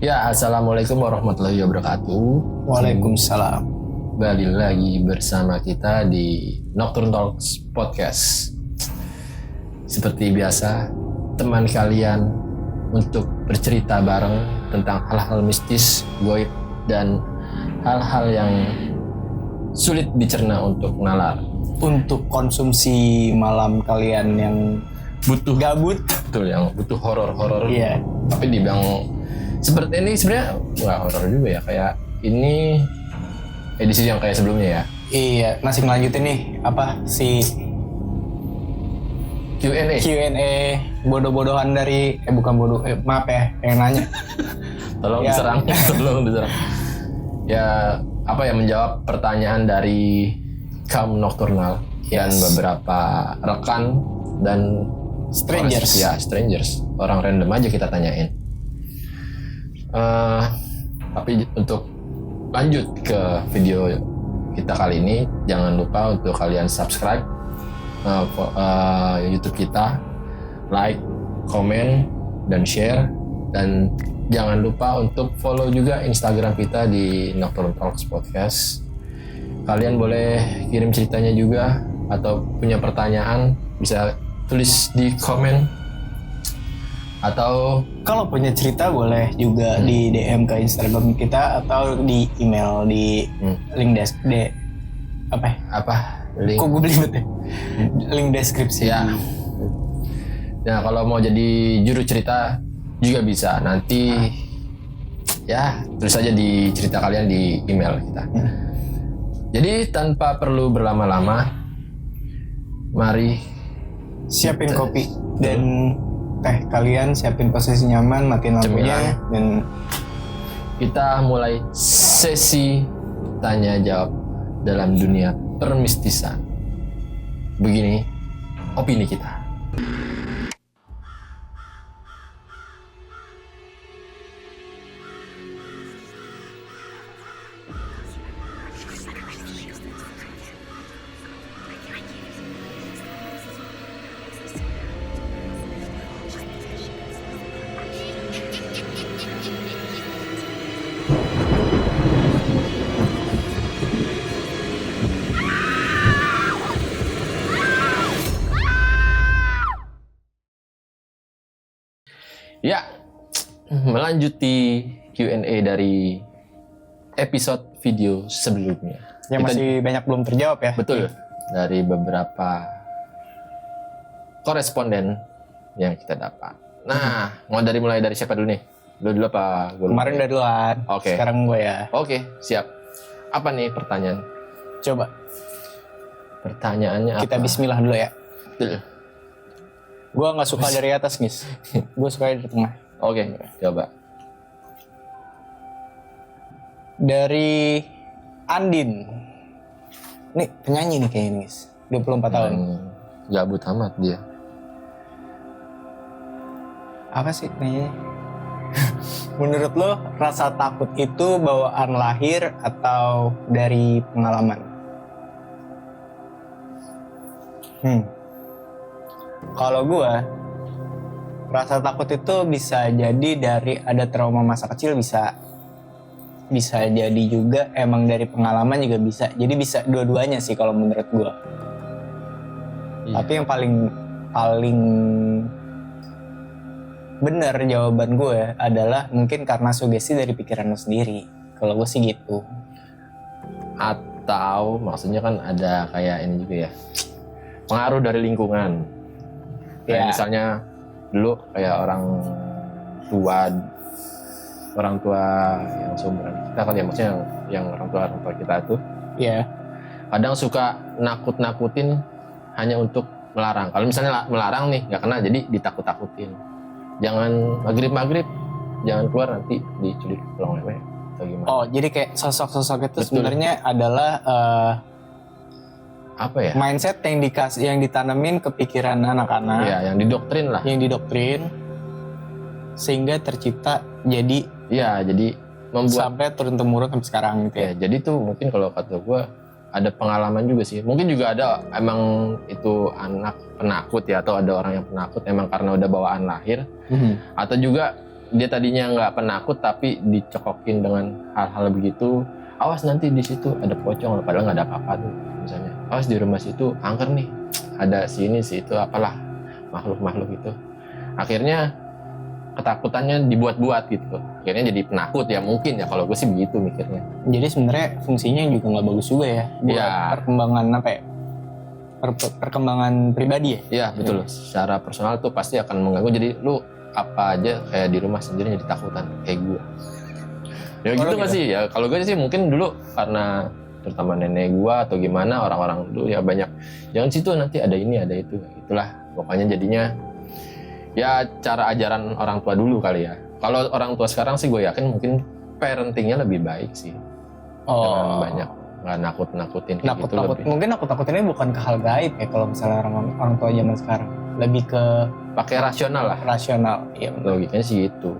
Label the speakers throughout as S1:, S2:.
S1: Ya, assalamualaikum warahmatullahi wabarakatuh.
S2: Waalaikumsalam.
S1: Balik lagi bersama kita di Nocturne Talks Podcast. Seperti biasa, teman kalian untuk bercerita bareng tentang hal-hal mistis, goib, dan hal-hal yang sulit dicerna untuk nalar.
S2: Untuk konsumsi malam kalian yang
S1: Butuh
S2: gabut,
S1: betul, yang butuh horor-horor.
S2: iya.
S1: Tapi dibilang seperti ini sebenarnya nggak horor juga ya, kayak ini edisi yang kayak sebelumnya ya.
S2: Iya, masih melanjutin nih apa si
S1: Q&A.
S2: bodoh-bodohan dari bukan bodoh, maaf ya yang nanya.
S1: Tolong
S2: Ya.
S1: tolong diserang. Ya, apa ya, menjawab pertanyaan dari kaum nokturnal dan
S2: Yes.
S1: beberapa rekan dan
S2: Strangers.
S1: strangers, orang random aja kita tanyain. Tapi untuk lanjut ke video kita kali ini, jangan lupa untuk kalian subscribe YouTube kita, like, komen, dan share, dan jangan lupa untuk follow juga Instagram kita di Nocturne Talks Podcast. Kalian boleh kirim ceritanya juga atau punya pertanyaan bisa tulis di komen, atau
S2: Kalau punya cerita boleh juga di DM ke Instagram kita atau di email di link
S1: link.
S2: Kok gue belibet ya? Link deskripsi.
S1: Ya. Nah, kalau mau jadi juru cerita juga bisa. Nanti ya tulis aja di cerita kalian di email kita. Jadi tanpa perlu berlama-lama, mari
S2: Siapin kopi dan teh kalian, siapin posisi nyaman, matiin lampunya, dan
S1: kita mulai sesi tanya jawab dalam dunia permistisan. Begini opini kita. Ya, melanjuti Q&A dari episode video sebelumnya.
S2: yang
S1: Kita-
S2: masih banyak belum terjawab ya.
S1: Betul, dari beberapa koresponden yang kita dapat. Nah, mulai dari siapa dulu nih? Lu dulu apa? Gua
S2: Kemarin udah duluan,
S1: Oke.
S2: sekarang gue ya.
S1: Oke, siap. Apa nih pertanyaan?
S2: Coba
S1: Pertanyaannya
S2: kita
S1: apa?
S2: bismillah dulu ya.
S1: Betul.
S2: Gue nggak suka dari atas, Nis. Gue suka dari tengah.
S1: Oke, coba.
S2: Dari Andin. Nih penyanyi nih kayaknya, Nis. 24 tahun.
S1: Gabut amat dia.
S2: Apa sih nanya? Menurut lo rasa takut itu bawaan lahir atau dari pengalaman? Kalau gue rasa takut itu bisa jadi dari ada trauma masa kecil, bisa jadi juga emang dari pengalaman juga bisa. Jadi bisa dua-duanya sih kalau menurut gue.
S1: Iya.
S2: Tapi yang paling benar jawaban gue adalah mungkin karena sugesti dari pikiran lo sendiri. Kalau gue sih gitu.
S1: Atau maksudnya kan ada kayak ini juga ya, pengaruh dari lingkungan. Kayak
S2: Ya.
S1: misalnya dulu kayak orang tua yang seumuran kita kan ya, maksudnya yang orang tua kita tuh
S2: Iya.
S1: kadang suka nakut-nakutin hanya untuk melarang. Kalau misalnya melarang nih nggak kena, jadi ditakut-takutin. Jangan maghrib, jangan keluar nanti diculik pulang lewe atau gimana.
S2: Oh, jadi kayak sosok-sosok itu
S1: Betul.
S2: sebenarnya adalah
S1: Apa ya?
S2: mindset yang ditanemin ke pikiran anak-anak,
S1: Ya, yang didoktrin lah.
S2: yang didoktrin sehingga tercipta jadi
S1: Jadi membuat
S2: sampai turun-temurun sampai sekarang gitu ya.
S1: ya, jadi tuh mungkin kalau kata gue ada pengalaman juga sih. Mungkin juga ada emang itu anak penakut ya, atau ada orang yang penakut emang karena udah bawaan lahir, atau juga dia tadinya nggak penakut tapi dicekokin dengan hal-hal begitu, awas nanti di situ ada pocong, padahal nggak ada apa-apa tuh misalnya, awas di rumah situ angker nih, ada sini sih itu apalah makhluk itu, akhirnya ketakutannya dibuat-buat gitu, akhirnya jadi penakut ya mungkin ya, kalau gue sih begitu mikirnya.
S2: Jadi sebenarnya fungsinya juga nggak bagus juga ya buat
S1: Iya.
S2: perkembangan apa ya? Perkembangan pribadi ya.
S1: Iya betul, secara personal tuh pasti akan mengganggu, jadi lu apa aja kayak di rumah sendiri jadi takutan kayak gue. Ya gitu nggak sih ya, kalau gue sih mungkin dulu karena terutama nenek gue atau gimana, orang-orang dulu ya banyak jangan situ nanti ada ini ada itu, itulah pokoknya jadinya ya cara ajaran orang tua dulu kali ya. Kalau orang tua sekarang sih gue yakin mungkin parentingnya lebih baik sih, jangan banyak nggak nakut-nakutin kayak gitu lebih.
S2: Mungkin nakut-nakutinnya bukan ke hal gaib ya kalau misalnya orang tua zaman sekarang, lebih ke
S1: Pakai rasional lah,
S2: rasional. Iya,
S1: logikanya sih gitu.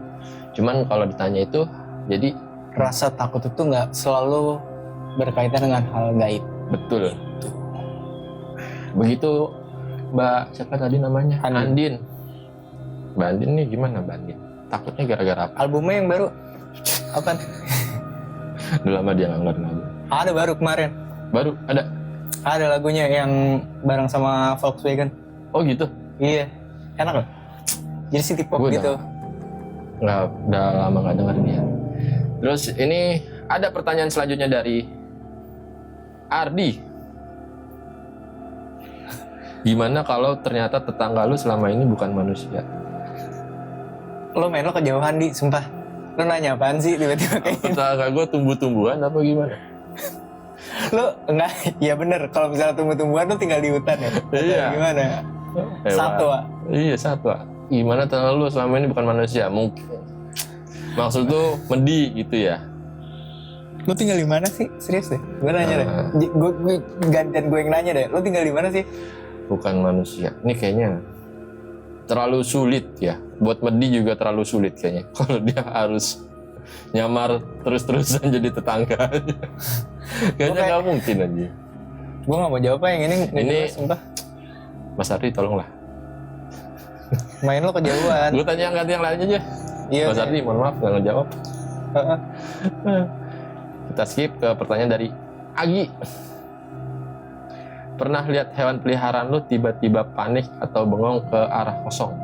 S1: Cuman kalau ditanya itu jadi
S2: rasa takut itu nggak selalu berkaitan dengan hal gaib.
S1: betul. Begitu Mbak siapa tadi namanya? Andin. Mbak Andin nih gimana Mbak Andin? Takutnya gara-gara apa?
S2: Albumnya yang baru apa?
S1: Udah lama dia nggak ngeluarin album.
S2: Ada baru kemarin.
S1: Baru ada?
S2: Ada lagunya yang bareng sama Volkswagen.
S1: Oh gitu?
S2: Iya, enak loh. Jadi city pop
S1: Gua
S2: gitu.
S1: Udah lama nggak dengar dia. Terus ini ada pertanyaan selanjutnya dari Ardi. Gimana kalau ternyata tetangga lu selama ini bukan manusia?
S2: Lo main lo kejauhan di, sumpah. Lo nanya apaan sih tiba-tiba kayak gitu?
S1: Tetangga gue tumbuh-tumbuhan apa gimana?
S2: Lo enggak, ya bener. Kalau misalnya tumbuh-tumbuhan lo tinggal di hutan ya. Atau
S1: Iya.
S2: Gimana? Satwa.
S1: Iya satwa. Gimana tetangga lu selama ini bukan manusia? Mungkin. Maksud tuh medi gitu ya?
S2: Lo tinggal di mana sih? Serius deh. Gue nanya deh. Gue gantian gue yang nanya deh. Lo tinggal di mana sih?
S1: Bukan manusia. Ini kayaknya terlalu sulit ya. Buat medi juga terlalu sulit kayaknya. Kalau dia harus nyamar terus-terusan jadi tetangga. Kayaknya nggak mungkin aja.
S2: Gue nggak mau jawab apa yang ini.
S1: Ini
S2: sumpah.
S1: Mas Ardi tolonglah.
S2: Main lo kejauhan.
S1: Gue tanya yang lain aja.
S2: Iya.
S1: Mas Ardi mohon maaf nggak ngejawab. Kita skip ke pertanyaan dari Agi. Pernah lihat hewan peliharaan lu tiba-tiba panik atau bengong ke arah kosong?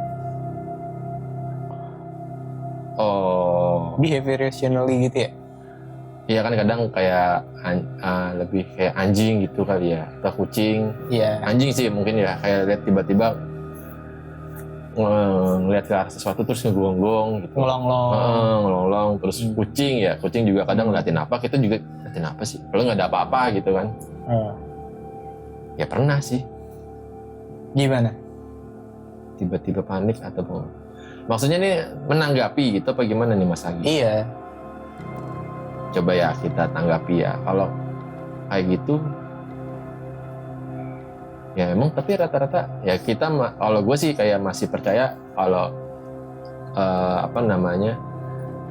S1: Oh,
S2: Behavior rationally gitu ya?
S1: iya kan kadang kayak lebih kayak anjing gitu kali ya, atau kucing.
S2: Iya.
S1: Anjing sih mungkin ya, kayak lihat tiba-tiba ngeliat ke arah sesuatu terus ngegonggong gitu.
S2: Ngelong-long.
S1: Ngelong-long. Terus kucing ya, kucing juga kadang ngeliatin apa, kita juga ngeliatin apa sih? Kalau nggak ada apa-apa gitu kan? Ya pernah sih.
S2: Gimana?
S1: Tiba-tiba panik atau bengong. Maksudnya nih menanggapi gitu apa gimana nih Mas Agi?
S2: Iya.
S1: Coba ya kita tanggapi ya. Kalau kayak gitu, ya emang tapi rata-rata ya kita, kalau gue sih kayak masih percaya kalau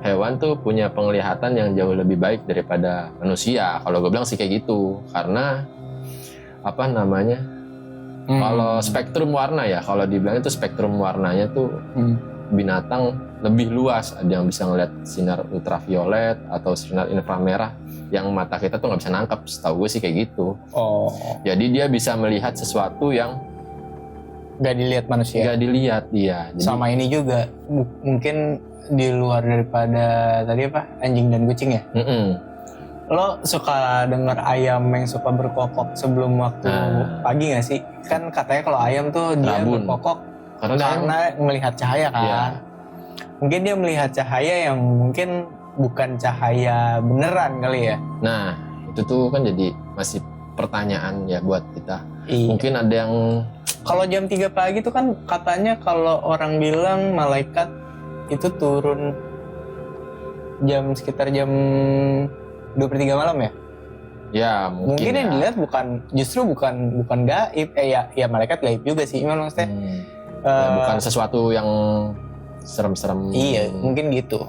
S1: hewan tuh punya penglihatan yang jauh lebih baik daripada manusia. Kalau gue bilang sih kayak gitu, karena kalau spektrum warna ya, kalau dibilang itu spektrum warnanya tuh binatang lebih luas. Ada yang bisa ngeliat sinar ultraviolet atau sinar inframerah yang mata kita tuh nggak bisa nangkep. Setahu gue sih kayak gitu.
S2: Oh.
S1: Jadi dia bisa melihat sesuatu yang
S2: Gak dilihat manusia.
S1: nggak dilihat dia. Jadi,
S2: Sama ini juga mungkin di luar daripada tadi apa anjing dan kucing ya. Lo suka dengar ayam yang suka berkokok sebelum waktu pagi nggak sih? Kan katanya kalau ayam tuh dia
S1: Rabun.
S2: berkokok
S1: karena
S2: melihat cahaya kan.
S1: Iya.
S2: Mungkin dia melihat cahaya yang mungkin bukan cahaya beneran kali ya.
S1: nah itu tuh kan jadi masih pertanyaan ya buat kita.
S2: Iya.
S1: Mungkin ada yang
S2: Kalau jam 3 pagi tuh kan katanya kalau orang bilang malaikat itu turun sekitar jam 2/3 malam ya?
S1: ya mungkin
S2: yang
S1: ya.
S2: dilihat bukan gaib. Ya malaikat gaib juga sih, maksudnya.
S1: Ya, bukan sesuatu yang serem-serem.
S2: Iya, mungkin gitu.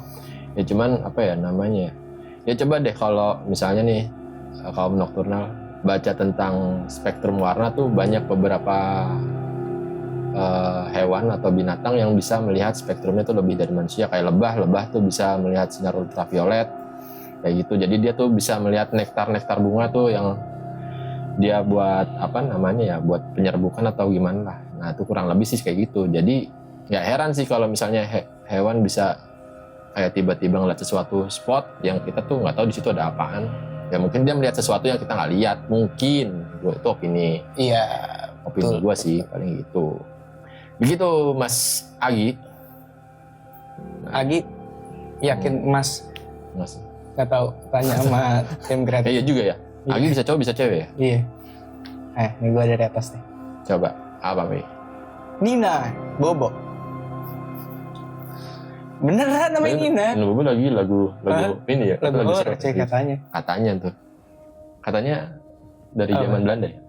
S1: Ya cuman apa ya namanya? Ya coba deh kalau misalnya nih kaum nokturnal baca tentang spektrum warna tuh banyak beberapa hewan atau binatang yang bisa melihat spektrumnya tuh lebih dari manusia. Kayak lebah tuh bisa melihat sinar ultraviolet kayak gitu. Jadi dia tuh bisa melihat nektar bunga tuh yang dia buat buat penyerbukan atau gimana lah. Nah itu kurang lebih sih kayak gitu. Jadi nggak heran sih kalau misalnya hewan bisa kayak tiba-tiba ngeliat sesuatu spot yang kita tuh nggak tahu di situ ada apaan. Ya mungkin dia melihat sesuatu yang kita nggak lihat, mungkin. Itu opini.
S2: Iya.
S1: Opini gue sih paling gitu. Begitu Mas Agi.
S2: Agi, yakin Mas? Nggak tahu, tanya sama tim kreatif.
S1: Iya juga ya. Agi bisa cowok bisa cewek ya?
S2: Iya. Ini gue ada di atas nih.
S1: Coba apa Mei?
S2: Nina Bobo. Beneran namanya Nina.
S1: Nina Bobo lagu ini ya?
S2: Lagu horor sih katanya.
S1: Katanya dari zaman Belanda ya?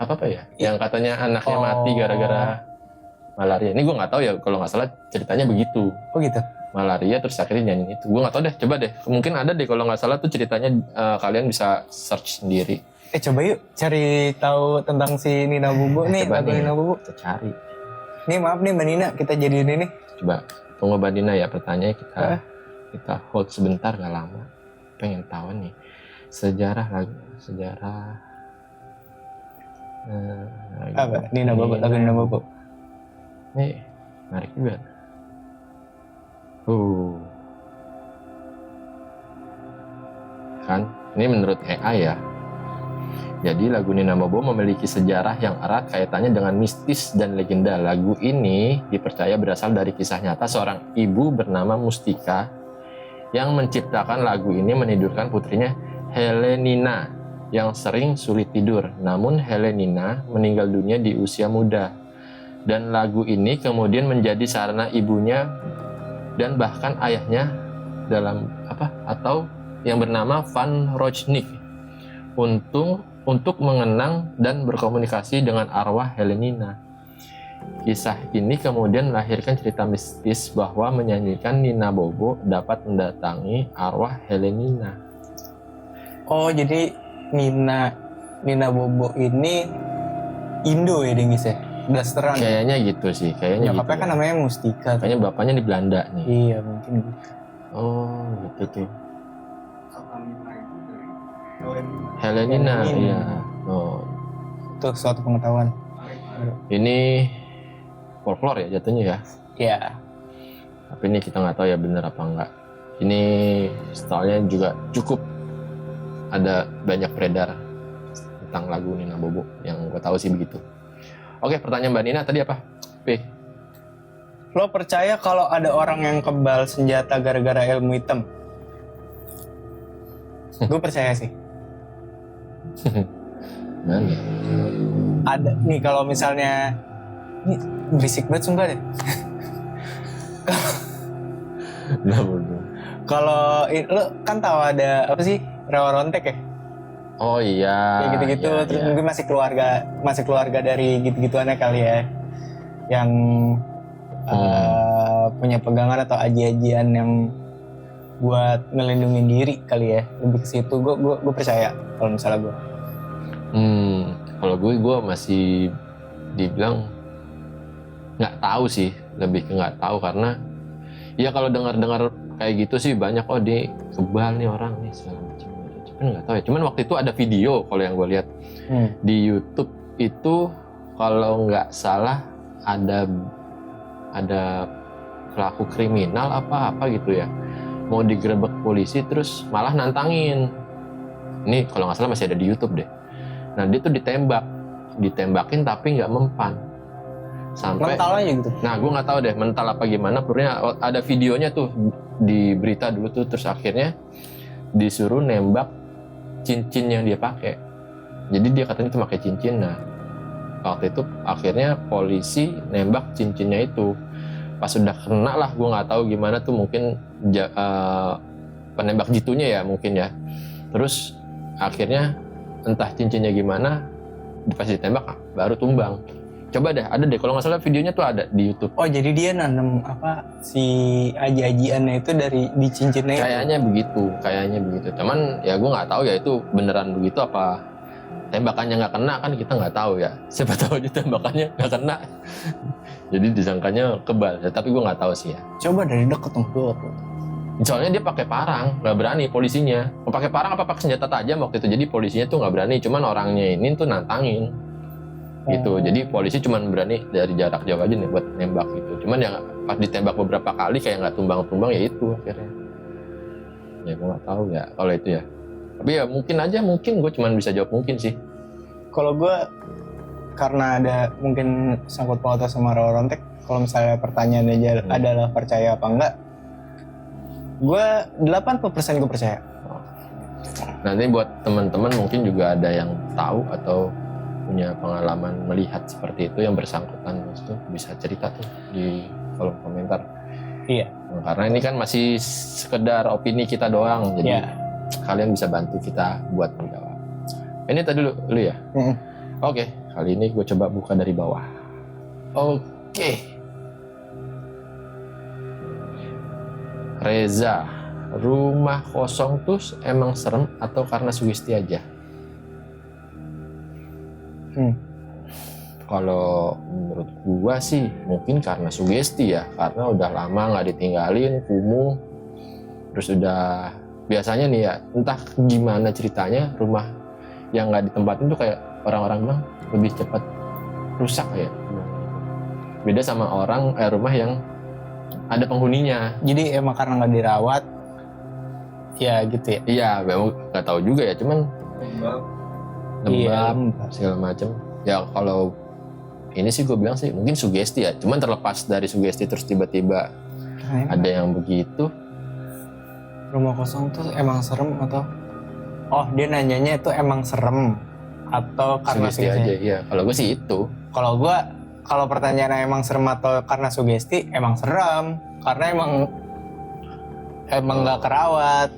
S1: Apa ya? Yang katanya anaknya mati gara-gara malaria. Ini gue nggak tahu ya, kalau nggak salah ceritanya begitu.
S2: Oh gitu?
S1: Malaria terus akhirnya nyanyi itu. Gue nggak tahu deh, coba deh. Mungkin ada deh kalau nggak salah tuh ceritanya, kalian bisa search sendiri.
S2: Coba yuk cari tahu tentang si Nina Bobo nih, lagu Nina Bobo.
S1: Kita cari.
S2: Nih maaf nih Mbak Nina, kita jadiin ini.
S1: Coba tunggu Mbak Nina ya, pertanyaannya kita hold sebentar, nggak lama. Pengen tahu nih sejarah.
S2: Apa? Nina Bobo, lagu Nina Bobo.
S1: Nih, menarik juga. Kan, ini menurut AI ya. Jadi lagu Nina Bobo memiliki sejarah yang erat kaitannya dengan mistis dan legenda. Lagu ini dipercaya berasal dari kisah nyata seorang ibu bernama Mustika yang menciptakan lagu ini menidurkan putrinya Helenina yang sering sulit tidur. Namun Helenina meninggal dunia di usia muda. Dan lagu ini kemudian menjadi sarana ibunya dan bahkan ayahnya atau yang bernama Van Rochnik untuk mengenang dan berkomunikasi dengan arwah Helenina. Kisah ini kemudian melahirkan cerita mistis bahwa menyanyikan Nina Bobo dapat mendatangi arwah Helenina.
S2: Oh, jadi Nina Bobo ini Indo ya Dengis ya? Blasteran.
S1: Kayaknya gitu sih, kayaknya
S2: nyokapnya
S1: gitu.
S2: Kan namanya Mustika.
S1: Kayaknya bapaknya di Belanda nih.
S2: Iya, mungkin gitu.
S1: Oh, gitu tuh. Helenina, iya. Oh.
S2: Itu suatu pengetahuan.
S1: Ini folklore ya jatuhnya ya?
S2: Iya.
S1: Tapi ini kita nggak tahu ya benar apa enggak. Ini stylenya juga cukup ada banyak beredar tentang lagu Nina Bobo yang gue tahu sih begitu. Oke, pertanyaan Mbak Nina tadi apa? P.
S2: Lo percaya kalau ada orang yang kebal senjata gara-gara ilmu hitam? Gue percaya sih.
S1: Mana?
S2: Ada nih kalau misalnya ini berisik banget sumpah deh. Kalau lo kan tahu ada apa sih rawa rontek ya?
S1: Oh iya.
S2: Kayak gitu-gitu.
S1: Iya,
S2: terus
S1: iya.
S2: mungkin masih keluarga dari gitu-gituannya kali ya, yang punya pegangan atau aji-ajian yang buat ngelindungin diri kali ya, lebih ke situ. Gue percaya kalau misalnya gue.
S1: Kalau gue masih dibilang nggak tahu sih, lebih ke nggak tahu karena ya kalau dengar kayak gitu sih banyak di kebal nih orang nih segala macam. Cuman nggak tahu ya. Cuman waktu itu ada video kalau yang gue lihat di YouTube itu kalau nggak salah ada pelaku kriminal apa gitu ya mau digerebek polisi terus malah nantangin. Ini kalau nggak salah masih ada di YouTube deh. Nah dia tuh ditembakin tapi nggak mempan. Sampai
S2: mental aja gitu.
S1: Nah gue nggak tahu deh mental apa gimana. Pokoknya ada videonya tuh di berita dulu tuh, terus akhirnya disuruh nembak cincin yang dia pakai. Jadi dia katanya itu pakai cincin. Nah waktu itu akhirnya polisi nembak cincinnya itu. Pas sudah kena lah, gue nggak tahu gimana tuh, mungkin penembak jitunya ya mungkin ya. Terus akhirnya entah cincinnya gimana, pas ditembak baru tumbang. Coba deh, ada deh kalau nggak salah videonya tuh ada di YouTube.
S2: Oh jadi dia nanam si aji-ajiannya itu di cincinnya?
S1: Kayaknya begitu. Cuman ya gue nggak tahu ya itu beneran begitu apa tembakannya nggak kena kan kita nggak tahu ya. Siapa tahu aja tembakannya nggak kena. Jadi disangkanya kebal. Ya, tapi gue nggak tahu sih ya.
S2: Coba dari deket dong gue.
S1: Soalnya dia pakai parang, nggak berani polisinya. Mau pakai parang apa pakai senjata tajam waktu itu. Jadi polisinya tuh nggak berani. Cuman orangnya ini tuh nantangin. Gitu. Jadi polisi cuman berani dari jarak jauh aja nih buat nembak gitu. Cuman yang pas ditembak beberapa kali kayak nggak tumbang-tumbang ya itu akhirnya. Ya gue nggak tahu ya kalau itu ya. Tapi ya mungkin gue cuman bisa jawab mungkin sih.
S2: Kalau gue karena ada mungkin sangkut pautnya sama rawa rontek, kalau misalnya pertanyaannya adalah percaya apa enggak, gue 80% gue percaya.
S1: Nanti buat teman-teman mungkin juga ada yang tahu atau punya pengalaman melihat seperti itu yang bersangkutan, itu bisa cerita tuh di kolom komentar.
S2: Iya.
S1: Nah, karena ini kan masih sekedar opini kita doang, jadi kalian bisa bantu kita buat menjawab. Ini tadi dulu ya. Oke, kali ini gue coba buka dari bawah. Oke. Reza, rumah kosong tuh emang serem atau karena sugesti aja? Kalau menurut gua sih mungkin karena sugesti ya, karena udah lama nggak ditinggalin, kumuh, terus udah biasanya nih ya, entah gimana ceritanya rumah yang nggak ditempatin tuh kayak orang-orang bilang lebih cepat rusak ya. Beda sama rumah yang ada penghuninya.
S2: Jadi emang karena nggak dirawat, ya gitu ya.
S1: Iya, nggak tahu juga ya, cuman lembab segala macam. Ya kalau ini sih gue bilang sih mungkin sugesti ya, cuman terlepas dari sugesti terus tiba-tiba ada yang begitu.
S2: Rumah kosong tuh emang serem atau? Oh, dia nanyanya itu emang serem atau karena
S1: sugesti aja? Iya, kalau gue sih itu.
S2: Kalau pertanyaan emang serem atau karena sugesti, emang serem karena emang nggak kerawat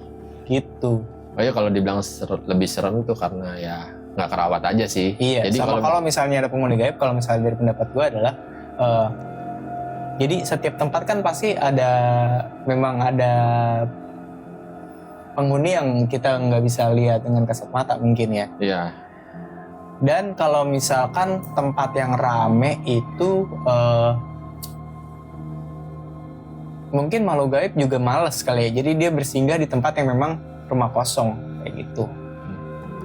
S2: gitu.
S1: Oh ya, kalau dibilang lebih serem tuh karena ya nggak kerawat aja sih.
S2: Iya. Jadi kalau misalnya ada penghuni gaib, kalau misalnya dari pendapat gue adalah jadi setiap tempat kan pasti memang ada penghuni yang kita nggak bisa lihat dengan kasat mata mungkin ya.
S1: Iya.
S2: Dan kalau misalkan tempat yang rame itu mungkin makhluk gaib juga males kali ya. Jadi dia bersinggah di tempat yang memang rumah kosong kayak gitu.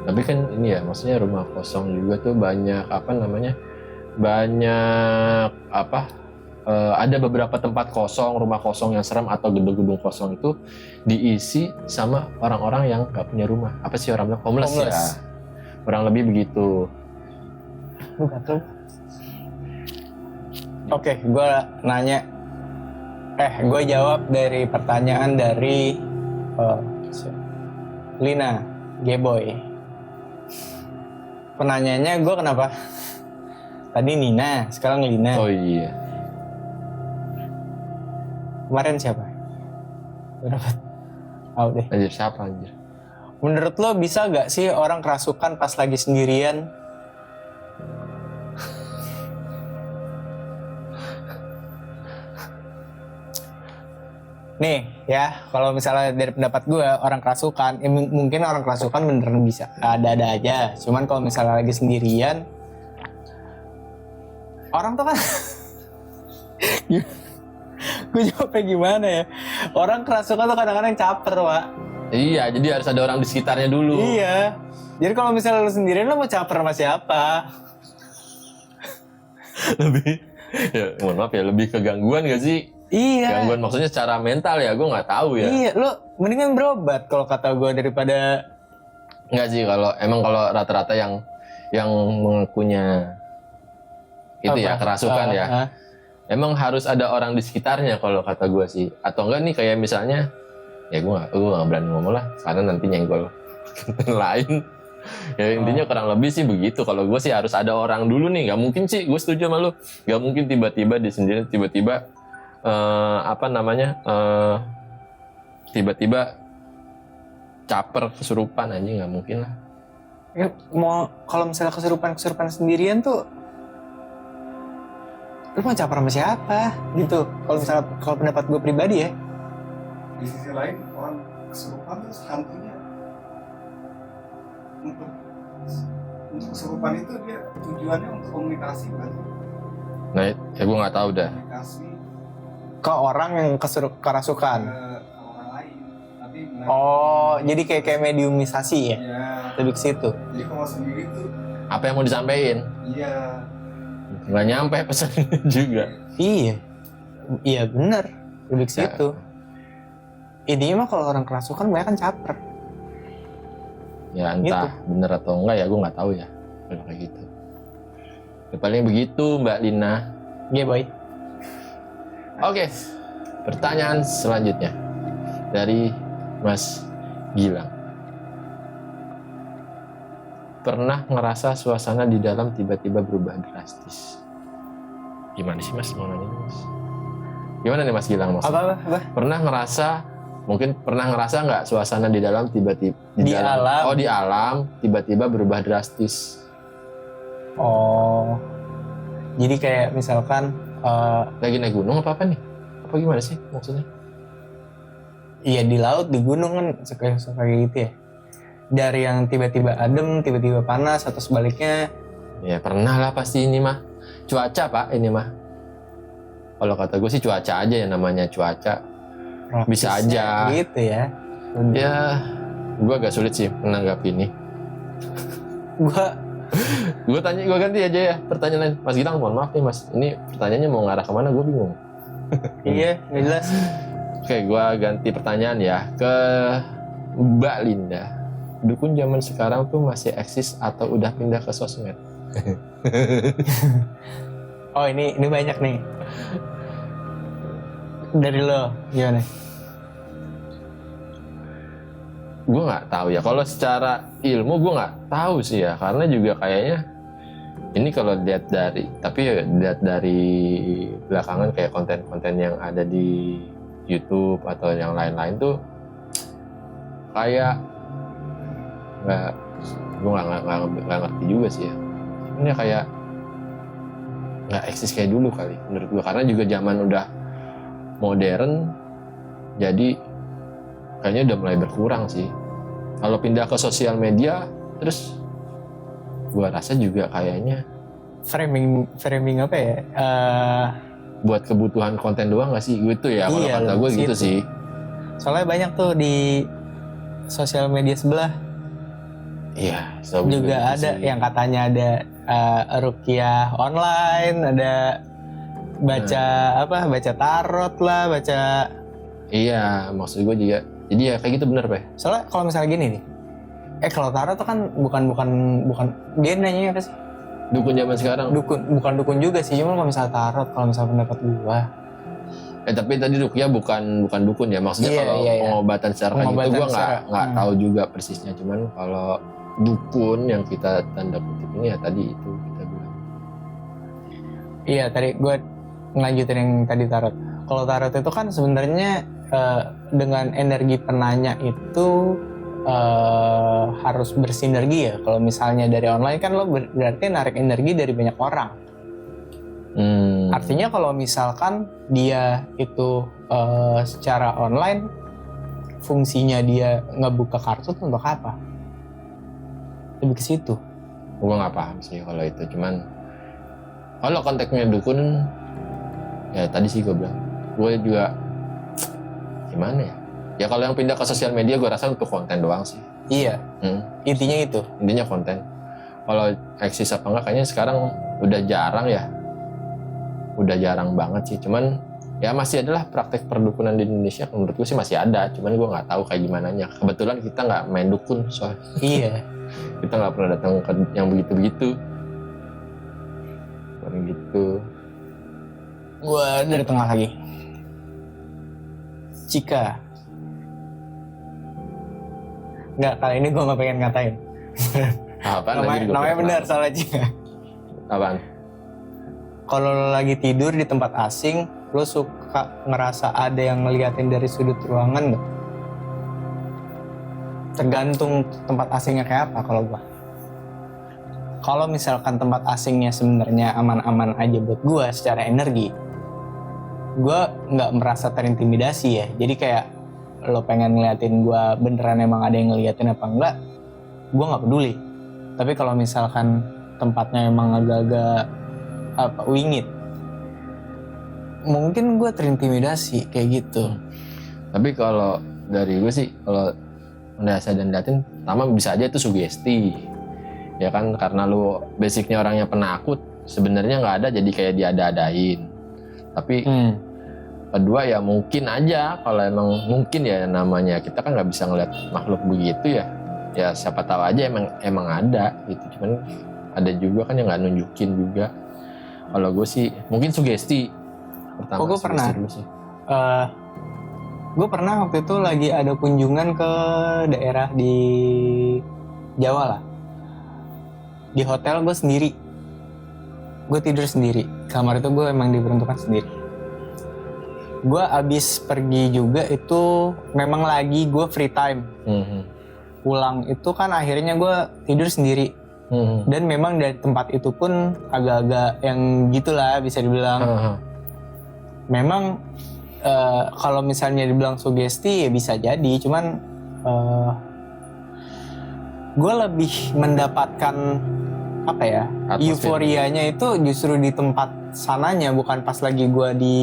S1: Tapi kan ini ya, maksudnya rumah kosong juga tuh banyak ada beberapa tempat kosong, rumah kosong yang serem atau gedung-gedung kosong itu diisi sama orang-orang yang nggak punya rumah. Apa sih orang bilang? Homeless ya. Kurang lebih begitu.
S2: Bukan. Oke, gue nanya. Gue jawab dari pertanyaan dari Lina Geboy. Penanyanya gue kenapa? Tadi Nina, sekarang Lina.
S1: Oh iya.
S2: Kemarin siapa? Dapat. Oh deh.
S1: Anjir, siapa anjir?
S2: Menurut lo bisa gak sih orang kerasukan pas lagi sendirian? Nih ya, kalau misalnya dari pendapat gue, orang kerasukan, mungkin orang kerasukan beneran bisa ada-ada aja. Cuman kalau misalnya lagi sendirian, orang tuh kan, gue jawabnya gimana ya? Orang kerasukan tuh kadang-kadang caper, Pak.
S1: Iya, jadi harus ada orang di sekitarnya dulu.
S2: Iya. Jadi kalau misalnya lu sendirian, lu mau caper sama siapa?
S1: Mohon maaf ya, lebih ke gangguan gak sih?
S2: Iya.
S1: Gangguan maksudnya secara mental ya, gue nggak tahu ya.
S2: Iya, lu mendingan berobat kalau kata gue daripada.
S1: Nggak sih, kalau rata-rata yang mengakunya itu ya kerasukan ya. Emang harus ada orang di sekitarnya kalau kata gue sih. Atau enggak nih kayak misalnya, ya gue nggak berani ngomong lah, karena nanti nyenggol lain. Ya intinya kurang lebih sih begitu. Kalau gue sih harus ada orang dulu nih. Nggak mungkin sih, gue setuju sama lu. Nggak mungkin tiba-tiba di sendiri tiba-tiba tiba-tiba caper kesurupan aja, nggak mungkin lah.
S2: Ya, mau kalau misalnya kesurupan sendirian tuh, lu mau caper sama siapa gitu? Kalau pendapat gue pribadi ya.
S3: Di sisi lain orang kesurupan terus hantunya untuk untuk kesurupan itu dia tujuannya untuk komunikasi kan?
S1: Nah, ya gue nggak tahu dah.
S3: Komunikasi
S2: Ke orang yang kerasukan.
S3: ke orang lain. Tapi
S2: Oh, jadi kayak mediumisasi ya?
S3: Iya.
S2: Lebih ke situ.
S3: Jadi kalau sendiri tuh,
S1: Apa yang mau disampaikan?
S3: iya.
S1: Nggak nyampe pesannya juga.
S2: Iya. Iya benar. Lebih ke
S1: Ya.
S2: situ. Intinya mah kalau orang kerasukan banyak kan caper.
S1: Ya entah bener atau enggak ya gue nggak tahu ya kalau kayak gitu. Ya, paling begitu Mbak Lina.
S2: Iya boy.
S1: Oke, pertanyaan selanjutnya dari Mas Gilang. Pernah ngerasa suasana di dalam tiba-tiba berubah drastis? Gimana sih Mas mau nanya Mas? Gimana nih Mas Gilang maksudnya?
S2: Apa?
S1: Mungkin pernah ngerasa nggak suasana di dalam tiba-tiba
S2: Alam.
S1: di alam tiba-tiba berubah drastis?
S2: Oh. Jadi kayak misalkan
S1: Lagi naik gunung apa nih? Apa gimana sih maksudnya?
S2: iya di laut, di gunung kan suka kayak gitu ya. Dari yang tiba-tiba adem, tiba-tiba panas atau sebaliknya.
S1: Ya pernah lah pasti ini mah. Cuaca Pak ini mah. Kalau kata gue sih cuaca aja ya namanya cuaca. Bisa aja.
S2: Gitu ya.
S1: Ya gue agak sulit sih menanggapi ini. Gue ganti aja ya pertanyaan lain. Mas Gilang mohon maaf nih Mas. Ini pertanyaannya mau ngarah kemana gue bingung.
S2: Iya, nggak jelas.
S1: Oke gue ganti pertanyaan ya ke Mbak Linda. Dukun zaman sekarang tuh masih eksis atau udah pindah ke sosmed?
S2: Oh ini banyak nih. Dari lo gimana?
S1: Gue nggak tahu ya. Kalau secara ilmu gue nggak tahu sih ya, karena juga kayaknya ini kalau lihat dari belakangan kayak konten-konten yang ada di YouTube atau yang lain-lain tuh kayak gue nggak ngerti juga sih ya. Sebenarnya kayak nggak eksis kayak dulu kali menurut gue, karena juga zaman udah modern, jadi kayaknya udah mulai berkurang sih. Kalau pindah ke sosial media, terus gue rasa juga kayaknya
S2: framing apa ya?
S1: Buat kebutuhan konten doang nggak sih? Gitu ya, kalau
S2: Iya,
S1: kata gue
S2: lebih
S1: gitu
S2: situ.
S1: sih.
S2: Soalnya banyak tuh di sosial media sebelah
S1: Iya,
S2: juga ada yang katanya ada ruqyah online, ada baca baca tarot lah, baca.
S1: Iya, maksud gue juga. Jadi ya kayak gitu bener Pak.
S2: Soalnya kalau misalnya gini nih, kalau tarot tuh kan bukan dia nanya apa sih?
S1: Dukun zaman sekarang.
S2: Bukan dukun juga sih, cuma kalau misalnya tarot, kalau misalnya pendapat gua.
S1: Tapi tadi ruqyah bukan dukun ya, maksudnya
S2: Iya,
S1: kalau
S2: iya.
S1: pengobatan secara kayak gitu
S2: Pengobatan
S1: gue
S2: secara,
S1: nggak tahu juga persisnya. Cuman kalau dukun yang kita tanda kutip ini ya tadi itu kita bilang.
S2: Iya, tadi gue ngelanjutin yang tadi tarot. Kalau tarot itu kan sebenarnya dengan energi penanya itu harus bersinergi ya. Kalau misalnya dari online kan lo berarti narik energi dari banyak orang. Artinya kalau misalkan dia itu secara online, fungsinya dia ngebuka kartu tuh untuk apa? Lebih ke situ.
S1: Gue nggak paham sih kalau itu. Cuman kalau konteksnya dukun, ya tadi sih gue bilang, gue juga gimana ya? Ya kalau yang pindah ke sosial media gue rasa untuk konten doang sih.
S2: Iya. Intinya itu.
S1: Intinya konten. Kalau eksis apa enggak kayaknya sekarang udah jarang ya. Udah jarang banget sih. Cuman ya masih adalah praktek perdukunan di Indonesia. Menurut gue sih masih ada. Cuman gue nggak tahu kayak gimana nya. Kebetulan kita nggak main dukun soalnya.
S2: Iya.
S1: Kita nggak pernah datang ke yang begitu-begitu. Gitu.
S2: Gue dari tengah lagi. Cika. Nggak, kali ini gue nggak pengen ngatain.
S1: Apaan lagi?
S2: Namanya benar, salah Cika.
S1: Apaan?
S2: Kalau lo lagi tidur di tempat asing, lo suka ngerasa ada yang ngeliatin dari sudut ruangan nggak? Tergantung tempat asingnya kayak apa kalau gua. Kalau misalkan tempat asingnya sebenarnya aman-aman aja buat gua secara energi, gua nggak merasa terintimidasi ya. Jadi kayak lo pengen ngeliatin gua beneran emang ada yang ngeliatin apa enggak, gua nggak peduli. Tapi kalau misalkan tempatnya emang agak-agak wingit, mungkin gue terintimidasi kayak gitu.
S1: Tapi kalau dari gue sih, kalau mendasar dan datin, pertama bisa aja itu sugesti, ya kan, karena lu basicnya orangnya penakut, sebenarnya nggak ada jadi kayak diada-adain. Tapi kedua ya mungkin aja, kalau emang mungkin ya, namanya kita kan nggak bisa ngeliat makhluk begitu ya. Ya siapa tahu aja emang ada gitu, cuman ada juga kan yang nggak nunjukin juga. Kalau gue sih mungkin sugesti pertama.
S2: Gue pernah.
S1: Dulu sih.
S2: Gue pernah waktu itu lagi ada kunjungan ke daerah di Jawa lah. Di hotel gue sendiri. Gue tidur sendiri. Kamar itu gue emang diperuntukkan sendiri. Gue abis pergi juga itu memang lagi gue free time. Pulang itu kan akhirnya gue tidur sendiri. Dan memang dari tempat itu pun agak-agak yang gitulah bisa dibilang. Memang kalau misalnya dibilang sugesti ya bisa jadi, cuman gue lebih mendapatkan apa ya, euforianya itu justru di tempat sananya, bukan pas lagi gue di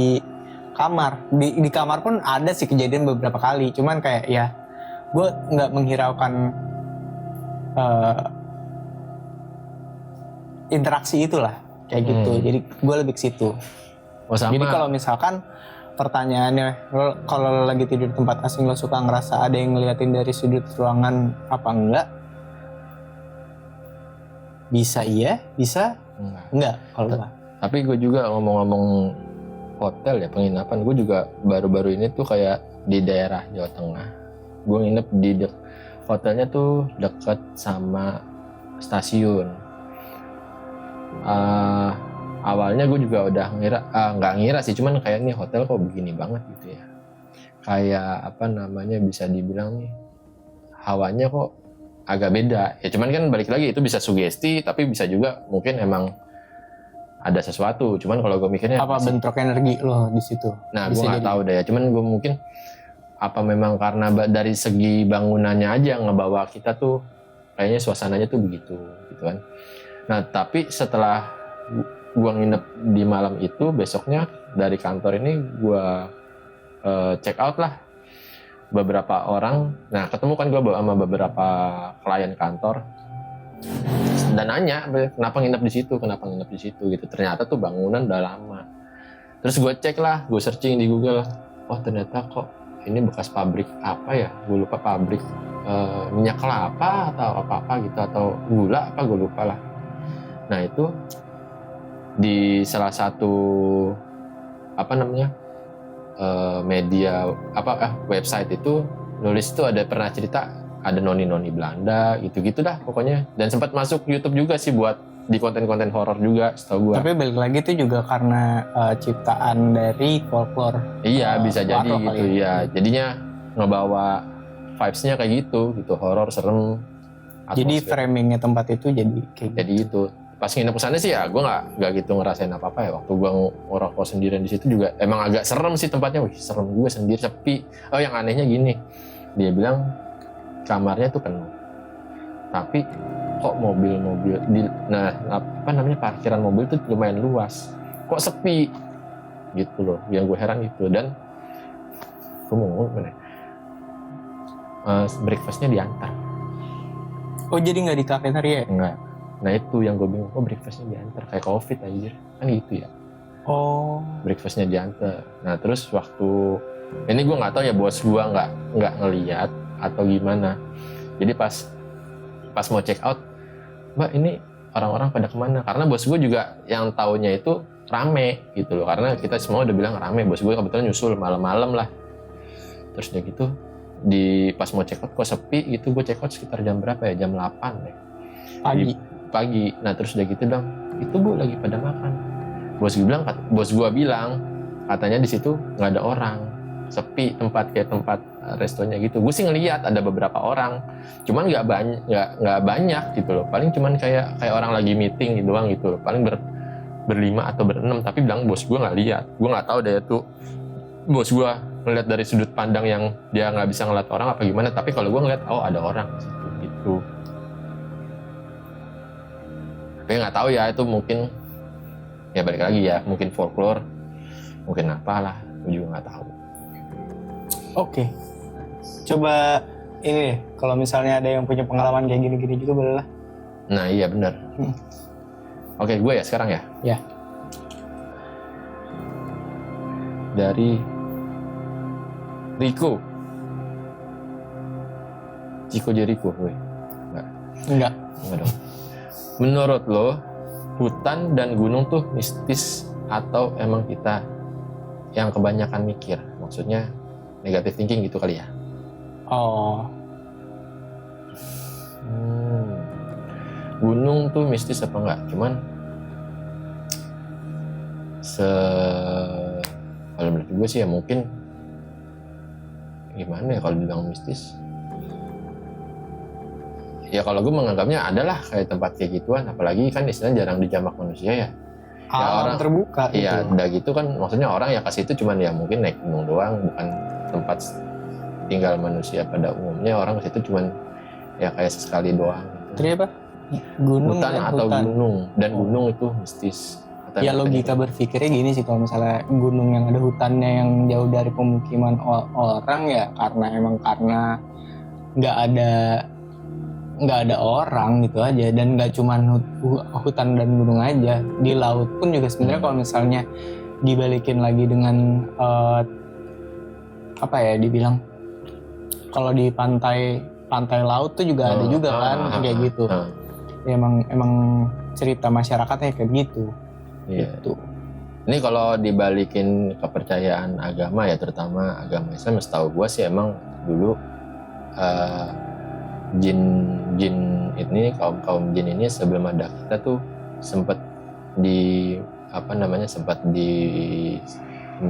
S2: kamar. Di kamar pun ada sih kejadian beberapa kali, cuman kayak ya gue nggak menghiraukan interaksi itulah kayak gitu. Jadi gue lebih ke situ. Jadi kalau misalkan pertanyaannya, kalau lo lagi tidur di tempat asing lo suka ngerasa ada yang ngeliatin dari sudut ruangan apa enggak? Bisa iya, bisa enggak kalau gua.
S1: Tapi gue juga ngomong-ngomong hotel ya, penginapan, gue juga baru-baru ini tuh kayak di daerah Jawa Tengah. Gue nginep di hotelnya tuh deket sama stasiun. Awalnya gue juga udah ngira, nggak ngira sih, cuman kayak nih hotel kok begini banget gitu ya. Kayak apa namanya, bisa dibilang nih hawanya kok agak beda. Ya cuman kan balik lagi itu bisa sugesti, tapi bisa juga mungkin emang ada sesuatu. Cuman kalau gue mikirnya
S2: apa bentuk energi lo di situ?
S1: Nah gue nggak tahu deh ya. Cuman gue mungkin apa memang karena dari segi bangunannya aja ngebawa kita tuh kayaknya suasananya tuh begitu gitu kan. Nah tapi setelah gue nginep di malam itu, besoknya dari kantor ini gue check out lah beberapa orang. Nah ketemu kan gue sama beberapa klien kantor dan nanya kenapa nginep di situ gitu. Ternyata tuh bangunan udah lama. Terus gue cek lah, gue searching di Google, oh ternyata kok ini bekas pabrik apa ya, gue lupa, pabrik minyak kelapa atau apa gitu, atau gula apa gue lupa lah. Nah itu di salah satu apa namanya media website itu nulis itu ada pernah cerita ada noni-noni Belanda gitu-gitu dah pokoknya, dan sempat masuk YouTube juga sih buat di konten-konten horor juga setahu gua.
S2: Tapi balik lagi itu juga karena ciptaan dari folklore.
S1: Iya bisa jadi gitu ya. Jadinya ngebawa vibes-nya kayak gitu horor, serem.
S2: Jadi framingnya tempat itu jadi kayak
S1: jadi gitu. Pas nginep kesana sih ya gue nggak gitu ngerasain apa-apa ya. Waktu gue ngerokok sendirian di situ juga emang agak serem sih tempatnya. Wih serem juga sendiri, sepi. Oh yang anehnya gini, dia bilang kamarnya tuh penuh, tapi kok mobil-mobil parkiran mobil tuh lumayan luas, kok sepi gitu loh. Yang gue heran gitu. Dan gue mau ngomong mana? Breakfastnya diantar.
S2: Oh jadi nggak di kafetaria?
S1: Enggak. Nah itu yang gue bingung, kok breakfastnya diantar, kayak covid anjir kan gitu ya.
S2: Oh
S1: breakfastnya diantar. Nah terus waktu ini gue nggak tahu ya, bos gue nggak ngeliat atau gimana. Jadi pas mau check out, mbak ini orang-orang pada kemana, karena bos gue juga yang taunya itu rame gitu loh, karena kita semua udah bilang rame. Bos gue kebetulan nyusul malam-malam lah. Terus udah gitu pas mau check out kok sepi gitu. Gue check out sekitar jam berapa ya, jam 8 deh pagi. Nah terus udah gitu dong, itu bu lagi pada makan. Bos gue bilang katanya di situ nggak ada orang, sepi tempat kayak tempat restonya gitu. Gue sih ngeliat ada beberapa orang, cuman nggak banyak gitu loh. Paling cuman kayak orang lagi meeting gitu doang gitu loh. Paling berlima atau berenam. Tapi bilang bos gue nggak lihat. Gue nggak tahu deh itu bos gue ngeliat dari sudut pandang yang dia nggak bisa ngeliat orang apa gimana. Tapi kalau gue ngeliat, oh ada orang di situ gitu. Tapi nggak tahu ya, itu mungkin ya balik lagi ya, mungkin folklore, mungkin apalah, gue juga nggak tahu.
S2: Oke. Coba ini deh, kalau misalnya ada yang punya pengalaman kayak gini-gini juga boleh lah.
S1: Nah iya benar. Oke, gue ya sekarang ya.
S2: Ya.
S1: Dari Rico Jericho, gue.
S2: Enggak.
S1: Enggak dong. Menurut lo, hutan dan gunung tuh mistis atau emang kita yang kebanyakan mikir? Maksudnya negative thinking gitu kali ya?
S2: Oh.
S1: Gunung tuh mistis apa enggak? Cuman kalau menurut gue sih ya mungkin gimana ya kalau dibilang mistis? Ya kalau gue menganggapnya adalah kayak tempat kayak gituan, apalagi kan istilahnya jarang dijamak manusia ya.
S2: Alam terbuka
S1: Iya,
S2: gitu.
S1: udah gitu kan maksudnya orang ya ke situ cuman ya mungkin naik gunung doang, bukan tempat tinggal manusia pada umumnya. Orang ke situ cuman ya kayak sesekali doang.
S2: Tadi apa? Gunung
S1: Hutan
S2: dan
S1: atau
S2: hutan.
S1: gunung, dan gunung itu mistis. Atau
S2: Ya
S1: emang
S2: logika berpikirnya gini sih, kalau misalnya gunung yang ada hutannya yang jauh dari pemukiman orang ya karena nggak ada orang gitu aja, dan nggak cuman hutan dan gunung aja, di laut pun juga sebenarnya kalau misalnya dibalikin lagi dengan apa ya dibilang, kalau di pantai laut tuh juga ada juga kan kayak gitu. Ya, emang cerita masyarakatnya kayak gitu.
S1: Iya.
S2: Gitu.
S1: Ini kalau dibalikin kepercayaan agama ya, terutama agama Islam, setahu gue sih emang dulu jin ini kaum jin ini sebelum ada kita tuh sempat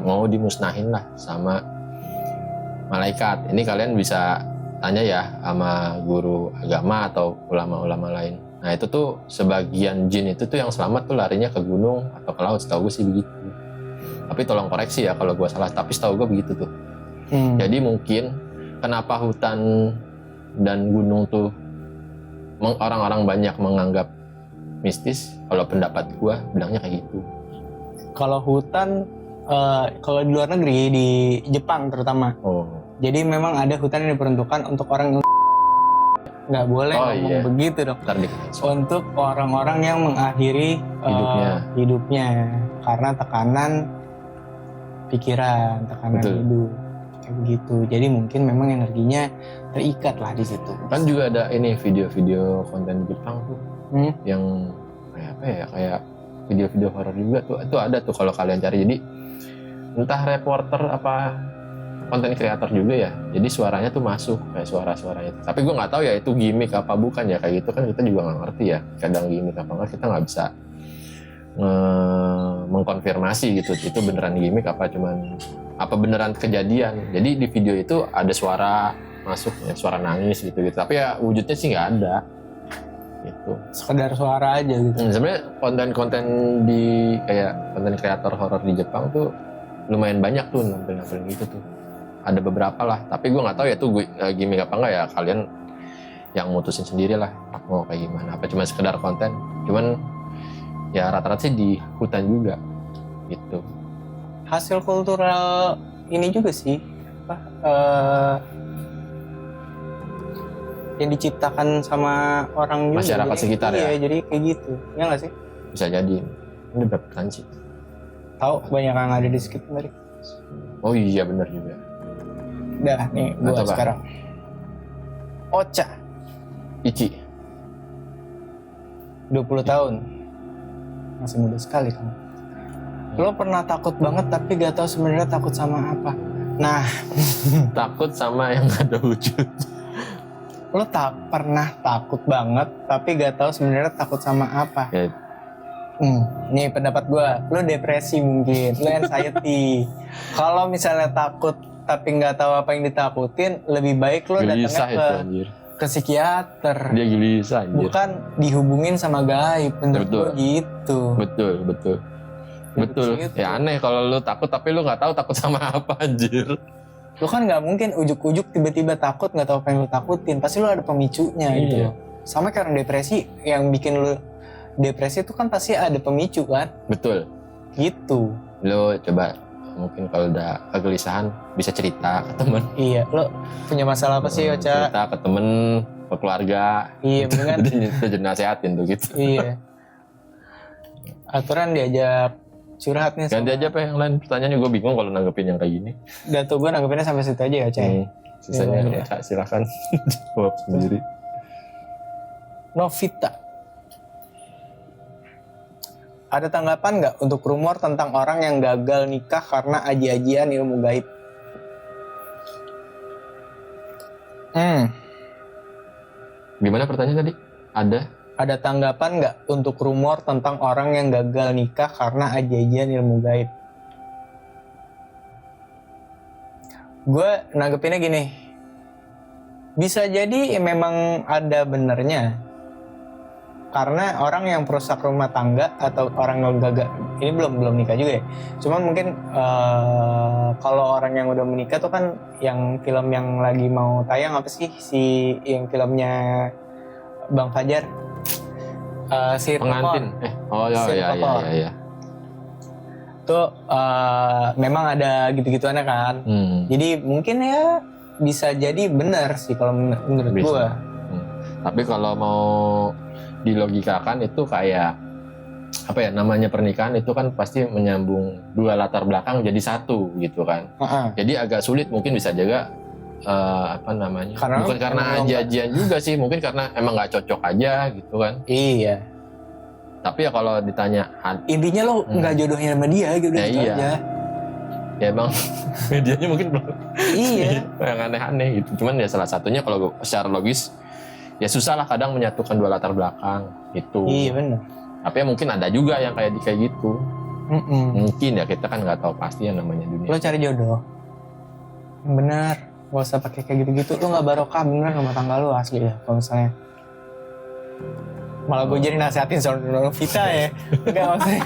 S1: mau dimusnahin lah sama malaikat. Ini kalian bisa tanya ya sama guru agama atau ulama-ulama lain. Nah itu tuh sebagian jin itu tuh yang selamat tuh larinya ke gunung atau ke laut, setahu gue sih begitu. Tapi tolong koreksi ya kalau gue salah, tapi setahu gue begitu tuh. Jadi mungkin kenapa hutan dan gunung tuh orang-orang banyak menganggap mistis, kalau pendapat gue bilangnya kayak gitu.
S2: Kalau hutan, kalau di luar negeri, di Jepang terutama, jadi memang ada hutan yang diperuntukkan untuk orang yang nggak boleh ngomong begitu dong. Untuk orang-orang yang mengakhiri hidupnya karena tekanan pikiran, tekanan hidup kayak begitu. Jadi mungkin memang energinya terikat lah di situ.
S1: Kan juga ada ini video-video konten Jepang tuh yang kayak apa ya, kayak video-video horor juga tuh. Itu ada tuh kalau kalian cari. Jadi entah reporter apa konten kreator juga ya, jadi suaranya tuh masuk kayak suara-suaranya. Tapi gue nggak tahu ya itu gimmick apa bukan ya, kayak gitu kan kita juga nggak ngerti ya. Kadang gimmick apa nggak, kita nggak bisa mengkonfirmasi gitu. Itu beneran gimmick apa cuman apa beneran kejadian. Jadi di video itu ada suara masuk ya, suara nangis gitu. Tapi ya wujudnya sih nggak ada. Gitu.
S2: Sekedar suara aja gitu.
S1: Sebenarnya konten-konten di kayak konten kreator horor di Jepang tuh lumayan banyak tuh nampil-nampil gitu tuh. Ada beberapa lah, tapi gue nggak tahu ya tuh gimmick apa enggak ya, kalian yang mutusin sendiri lah mau kayak gimana, apa cuma sekedar konten. Cuman ya rata-rata sih di hutan juga gitu.
S2: Hasil kultural ini juga sih yang diciptakan sama orang juga,
S1: masyarakat
S2: jadi,
S1: sekitar ya.
S2: Iya, jadi kayak gitu. Ya nggak sih?
S1: Bisa jadi. Ini berapa persen sih?
S2: Tahu banyak yang ada di sekitar dari.
S1: Oh iya benar juga.
S2: Dah nih gua sekarang. Ocha.
S1: Ichi.
S2: 20 tahun. Masih muda sekali kamu. Lo pernah takut banget tapi gak tahu sebenarnya takut sama apa. Nah,
S1: takut sama yang ada wujud.
S2: Lo pernah takut banget tapi gak tahu sebenarnya takut sama apa.
S1: Ya.
S2: Nih pendapat gue, lo depresi mungkin, lo anxiety. Kalau misalnya takut tapi nggak tahu apa yang ditakutin, lebih baik lo datangnya ke psikiater.
S1: Dia gelisah anjir.
S2: Bukan dihubungin sama gaib, menurut gue gitu.
S1: Betul.
S2: Gitu.
S1: Ya aneh kalau lo takut tapi lo nggak tahu takut sama apa anjir.
S2: Lo kan nggak mungkin ujuk-ujuk tiba-tiba takut nggak tahu apa yang lo takutin, pasti lo ada pemicunya gitu. Sama kayak orang depresi yang bikin lo depresi itu kan pasti ada pemicu kan,
S1: Betul.
S2: gitu.
S1: Lo coba mungkin kalau udah kegelisahan bisa cerita ke temen.
S2: Iya, lo punya masalah apa sih Ocha?
S1: Cerita ke temen, ke keluarga.
S2: Iya, mendingan.
S1: Jadi nasehatin tuh gitu.
S2: Iya. Aturan diajak curhat nih.
S1: Ganti aja apa yang lain pertanyaannya, gue bingung kalau nanggepin yang kayak gini.
S2: Dan tuh gue nanggepinnya sampai situ aja ya, Chay.
S1: Sisanya
S2: Iya.
S1: silakan jawab sendiri.
S2: Novita. Ada tanggapan nggak untuk rumor tentang orang yang gagal nikah karena aji-ajian ilmu gaib?
S1: Gimana pertanyaan tadi?
S2: Ada tanggapan nggak untuk rumor tentang orang yang gagal nikah karena aji-ajian ilmu gaib? Gue nanggepinnya gini. Bisa jadi memang ada benernya. Karena orang yang perusak rumah tangga atau orang yang gagal, ini belum nikah juga ya. Cuman mungkin kalau orang yang udah menikah tuh kan yang film yang lagi mau tayang apa sih, si yang filmnya Bang Fajar, si
S1: Pengantin. Oh ya.
S2: Tuh memang ada gitu-gituannya kan. Jadi mungkin ya bisa jadi benar sih kalau menurut
S1: Bisa.
S2: gua.
S1: Tapi kalau mau dilogikakan itu kayak apa ya, namanya pernikahan itu kan pasti menyambung dua latar belakang jadi satu gitu kan. Jadi agak sulit, mungkin bisa jaga apa namanya, bukan karena aji-ajian juga sih, mungkin karena emang nggak cocok aja gitu kan.
S2: Iya.
S1: Tapi ya kalau ditanya
S2: Intinya lo nggak jodohnya sama dia gitu,
S1: Ya
S2: gitu
S1: iya.
S2: aja.
S1: ya emang medianya mungkin belum
S2: Iya.
S1: yang aneh-aneh gitu. Cuman ya salah satunya kalau secara logis ya susah lah kadang menyatukan dua latar belakang gitu.
S2: Iya benar.
S1: Tapi ya mungkin ada juga yang kayak gitu. Mungkin ya, kita kan nggak tahu pasti yang namanya dunia.
S2: Lo cari jodoh yang benar, gak usah pakai kayak gitu-gitu. Lo nggak barokah bener rumah tangga lo asli ya. Kalau misalnya malah gue jadi nasehatin soal Novita ya. Enggak maksudnya.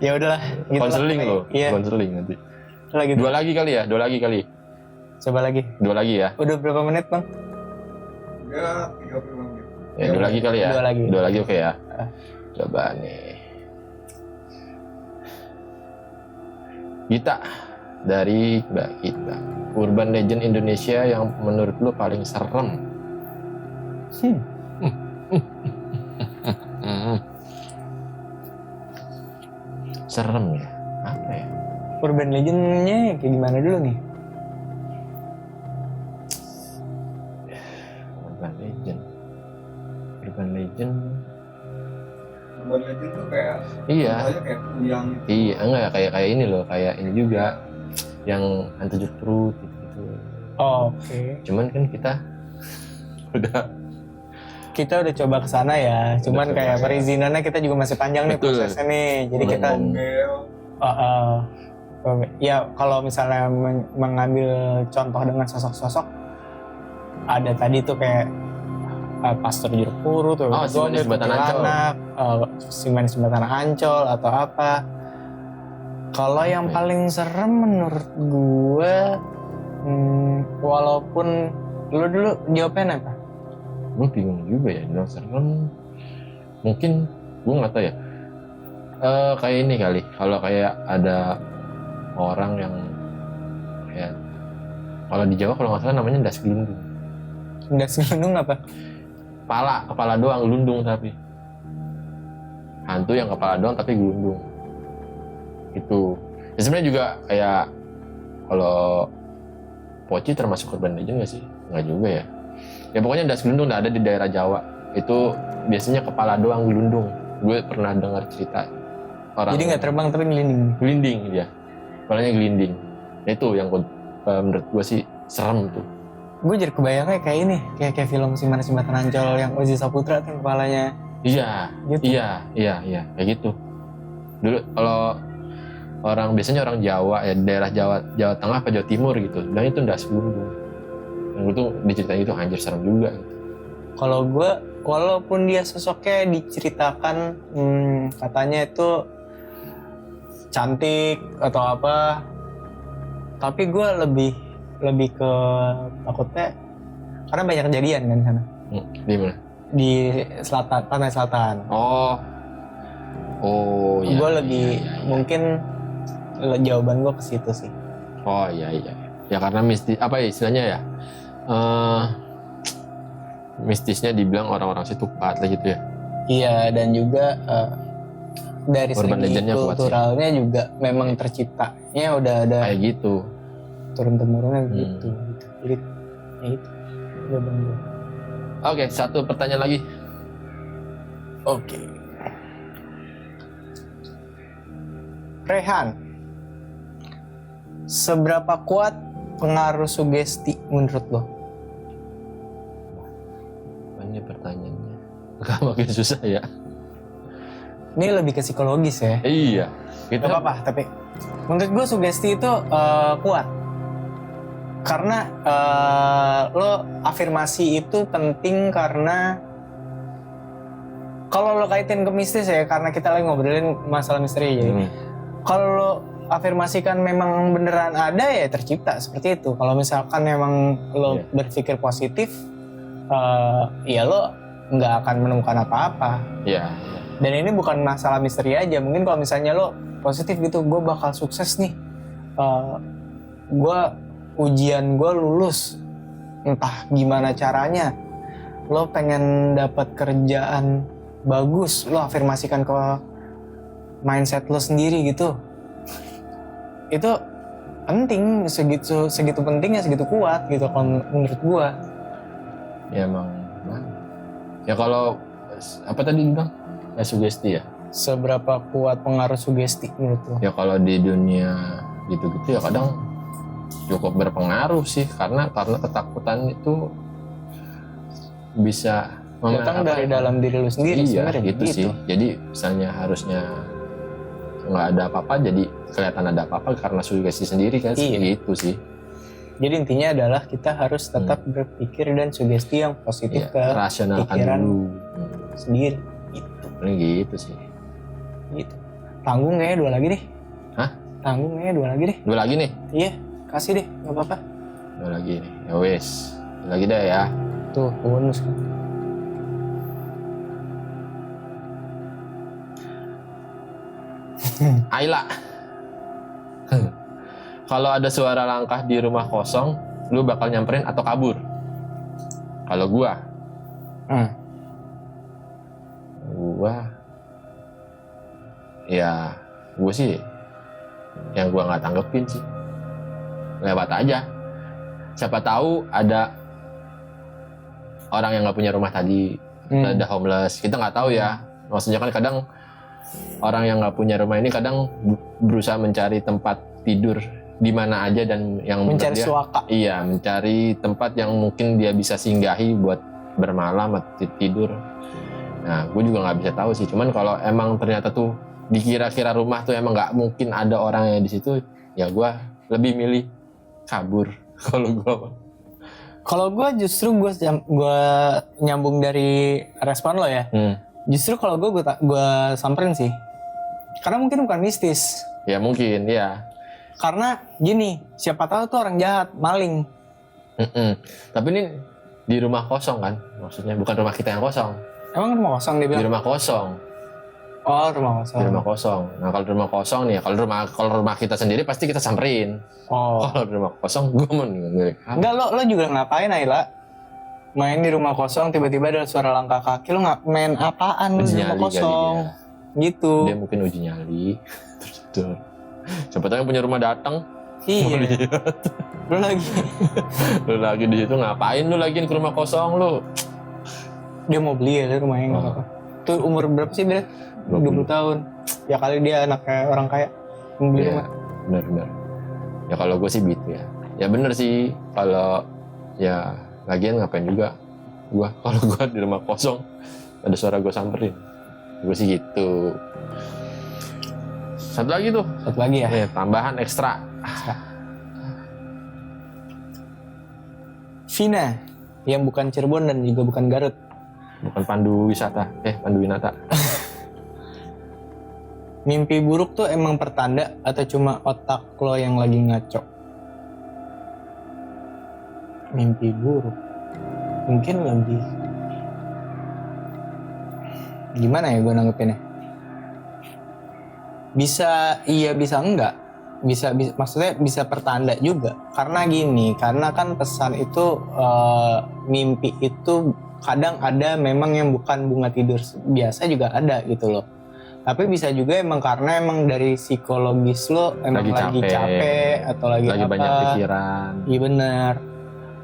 S2: Ya udahlah. Gitu
S1: Konseling
S2: lah.
S1: lo,
S2: Iya.
S1: konseling nanti.
S2: Lagi
S1: Dua lagi kali.
S2: Coba lagi.
S1: Dua lagi ya.
S2: Udah berapa menit bang?
S3: Udah 35 menit.
S1: Ya, dua lagi kali ya.
S2: Dua lagi.
S1: Oke ya. Coba nih. Gita dari Mbak Gita. Urban legend Indonesia yang menurut lu paling serem. Serem ya? Apa ya?
S2: Urban legendnya kayak gimana dulu nih?
S1: Urban legend. Urban legend.
S3: Urban legend tuh kayak
S1: Iya.
S3: contohnya kayak kuyang gitu.
S1: Iya, enggak kayak ini loh, kayak ini juga yang hantu jeruk gitu.
S2: Oh, oke.
S1: Cuman kan kita
S2: Kita udah coba ke sana ya. Cuman
S1: Udah
S2: kayak
S1: coba.
S2: perizinannya kita juga masih panjang nih
S1: Betul.
S2: prosesnya nih. Jadi kita
S3: Bel.
S2: ya kalau misalnya mengambil contoh dengan sosok-sosok, ada tadi tuh kayak Pastor Jeruk Purut,
S1: Oh, si Manis Jembatan Ancol.
S2: si Manis Jembatan Ancol atau apa. Kalau yang
S1: ya?
S2: paling serem menurut gue, walaupun lu dulu jawabnya apa?
S1: Gue bingung juga ya, bilang serem. Mungkin gue nggak tahu ya. Kayak ini kali, kalau kayak ada orang yang kayak, kalau di Jawa kalau nggak salah namanya das gelundung.
S2: Das gelundung apa?
S1: Kepala doang gelundung, tapi hantu yang kepala doang tapi gelundung. Itu. Ya sebenarnya juga kayak kalau Poci termasuk urban legend nggak sih? Nggak juga ya. Ya pokoknya das gelundung ada di daerah Jawa. Itu biasanya kepala doang gelundung. Gue pernah dengar cerita orang.
S2: Jadi nggak terbang tapi ngelinding.
S1: Gelinding dia. Kepalanya gelinding. Itu yang menurut gue sih serem tuh.
S2: Gue jadi kebayangnya kayak ini, kayak film Si Manis Jembatan Ancol yang Ozi Saputra tuh kepalanya.
S1: Iya,
S2: Gitu.
S1: iya, kayak gitu. Dulu kalau biasanya orang Jawa ya, daerah Jawa Tengah apa Jawa Timur gitu, bilang itu das gelundung. Yang itu diceritain itu anjir serem juga. Gitu.
S2: Kalau gue, walaupun dia sosoknya diceritakan katanya itu cantik atau apa, tapi gue lebih ke takutnya karena banyak kejadian kan di sana.
S1: Di mana?
S2: di selatan, pantai selatan.
S1: Oh iya.
S2: Gue lebih
S1: iya.
S2: mungkin jawaban gue ke situ sih.
S1: Oh iya. Ya karena mistis apa ya istilahnya ya? Mistisnya dibilang orang-orang situ kuat lah gitu ya.
S2: Iya, dan juga dari
S1: Urban
S2: segi
S1: legendnya kuat sih.
S2: kulturalnya juga memang terciptanya udah ada
S1: Kayak gitu.
S2: turun-temurunnya gitu. Jadi ya itu jawaban gue.
S1: Oke, satu pertanyaan lagi.
S2: Oke. Rehan, seberapa kuat pengaruh sugesti menurut lo?
S1: Ini pertanyaannya agak makin susah ya.
S2: Ini lebih ke psikologis ya.
S1: Iya.
S2: Gak apa-apa, tapi menurut gue sugesti itu kuat. Karena lo afirmasi itu penting karena kalau lo kaitin ke mistis ya, karena kita lagi ngobrolin masalah misteri jadi. Kalau lo afirmasikan memang beneran ada ya tercipta seperti itu. Kalau misalkan memang lo berpikir positif, ya lo nggak akan menemukan apa-apa.
S1: Iya.
S2: Dan ini bukan masalah misteri aja. Mungkin kalau misalnya lo positif gitu, gue bakal sukses nih. Ujian gue lulus, entah gimana caranya. Lo pengen dapat kerjaan bagus, lo afirmasikan ke mindset lo sendiri gitu. Itu penting, segitu pentingnya, segitu kuat gitu kalau menurut gue.
S1: Ya emang. Ya kalau apa tadi bilang? Ya sugesti ya.
S2: Seberapa kuat pengaruh sugesti menurut lo?
S1: Ya kalau di dunia gitu-gitu ya kadang cukup berpengaruh sih karena ketakutan itu bisa
S2: datang dari dalam diri lu sendiri.
S1: Iya
S2: sebenarnya
S1: gitu sih. Jadi misalnya harusnya nggak ada apa-apa jadi kelihatan ada apa-apa karena sugesti sendiri kan. Gitu sih.
S2: Jadi intinya adalah kita harus tetap berpikir dan sugesti yang positif ke
S1: rasionalkan
S2: pikiran
S1: dulu
S2: sendiri. Gitu.
S1: Ini gitu sih.
S2: Gitu. Tanggung kayaknya 2 lagi deh.
S1: Hah?
S2: Tanggung kayaknya 2 lagi deh.
S1: 2 lagi nih?
S2: Iya, kasih deh, nggak apa-apa.
S1: 2 lagi nih. Ya wes. 2 lagi deh ya.
S2: Tuh, bonus kan.
S1: Ayla. Kalau ada suara langkah di rumah kosong, lu bakal nyamperin atau kabur? Kalau gua ya gua sih yang gua nggak tanggepin sih, lewat aja. Siapa tahu ada orang yang nggak punya rumah tadi, ada homeless, kita nggak tahu ya. Maksudnya kan kadang orang yang nggak punya rumah ini kadang berusaha mencari tempat tidur di mana aja dan yang
S2: mencari
S1: dia,
S2: suaka.
S1: Iya, mencari tempat yang mungkin dia bisa singgahi buat bermalam atau tidur. Nah, gue juga nggak bisa tahu sih. Cuman kalau emang ternyata tuh dikira-kira rumah tuh emang nggak mungkin ada orang yang di situ, ya gue lebih milih kabur. Kalau
S2: gue justru gue nyambung dari respon lo ya. Justru kalau gue samperin sih. Karena mungkin bukan mistis.
S1: Ya mungkin, ya.
S2: Karena gini, siapa tahu tuh orang jahat, maling.
S1: Tapi ini di rumah kosong kan? Maksudnya bukan rumah kita yang kosong.
S2: Emang rumah kosong dia bilang?
S1: Di rumah kosong.
S2: Oh, rumah kosong.
S1: Di rumah kosong. Nah, kalau di rumah kosong nih, kalau rumah kita sendiri pasti kita samperin.
S2: Oh.
S1: Kalau di rumah kosong gue
S2: enggak, lo juga ngapain Ayla? Main di rumah kosong tiba-tiba ada suara langkah kaki, lo main apaan di rumah kosong? Gitu.
S1: Dia mungkin uji nyali. Terus siapa tahu yang punya rumah datang.
S2: Iya. Lu
S1: lagi di situ ngapain lu lagi ke rumah kosong lu?
S2: Dia mau beli ya rumahnya nggak apa-apa. Tuh umur berapa sih dia? 20 tahun. Ya kali dia anaknya orang kaya mau beli rumah.
S1: Benar. Ya kalau gue sih gitu ya. Ya bener sih kalau ya lagian ngapain juga kalau gue di rumah kosong ada suara gue samperin. Gue sih gitu. Satu lagi ya. Tambahan ekstra.
S2: Vina yang bukan Cirebon dan juga bukan Garut.
S1: Bukan Pandu Wisata, Pandu Winata.
S2: Mimpi buruk tuh emang pertanda atau cuma otak lo yang lagi ngaco? Mimpi buruk mungkin lebih gimana ya gue nanggepinnya? Bisa iya bisa enggak. Bisa maksudnya bisa pertanda juga. Karena gini, karena kan pesan itu mimpi itu kadang ada memang yang bukan bunga tidur biasa juga ada gitu loh. Tapi bisa juga emang karena emang dari psikologis lo emang lagi capek atau lagi apa,
S1: banyak pikiran.
S2: Iya benar,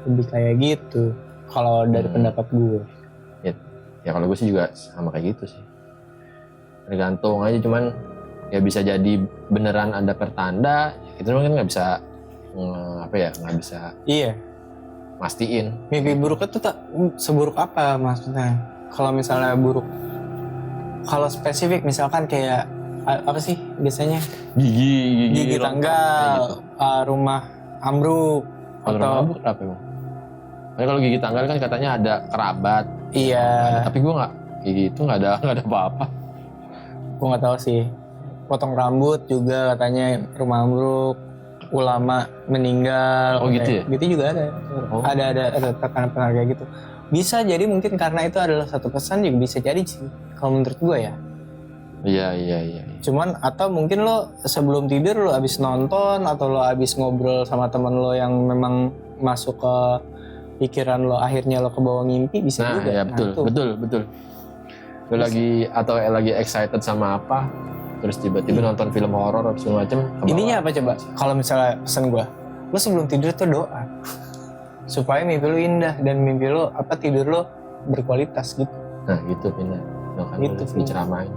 S2: lebih kayak gitu kalau dari pendapat gue.
S1: Ya kalau gue sih juga sama kayak gitu sih, tergantung aja. Cuman ya bisa jadi beneran ada pertanda, itu kan nggak bisa nggak bisa mastiin.
S2: Mimpi buruk itu tak seburuk apa maksudnya? Kalau misalnya buruk, kalau spesifik misalkan kayak apa sih biasanya? Gigi tanggal, rumah ambruk.
S1: Kalau rumah ambruk apa emang? Kalau gigi tanggal kan katanya ada kerabat.
S2: Iya.
S1: Tapi gue nggak, gigi itu nggak ada apa-apa.
S2: Gue nggak tahu sih. Potong rambut juga katanya rumah ambruk, ulama meninggal.
S1: Oh gitu ya?
S2: Gitu juga ada.
S1: Oh.
S2: Ada tekanan kayak gitu. Bisa jadi mungkin karena itu adalah satu pesan juga bisa jadi sih. Kalau menurut gue ya.
S1: Iya.
S2: Cuman atau mungkin lo sebelum tidur lo abis nonton atau lo abis ngobrol sama teman lo yang memang masuk ke pikiran lo, akhirnya lo ke bawah mimpi bisa
S1: nah,
S2: juga.
S1: Ya betul. Lo lagi excited sama apa, terus tiba-tiba nonton film horor atau segala macem.
S2: Ininya apa coba? Kalau misalnya pesan gue, lo sebelum tidur tuh doa supaya mimpi lo indah dan mimpi lo tidur lo berkualitas gitu.
S1: Nah gitu pindah. Gitu diceramain.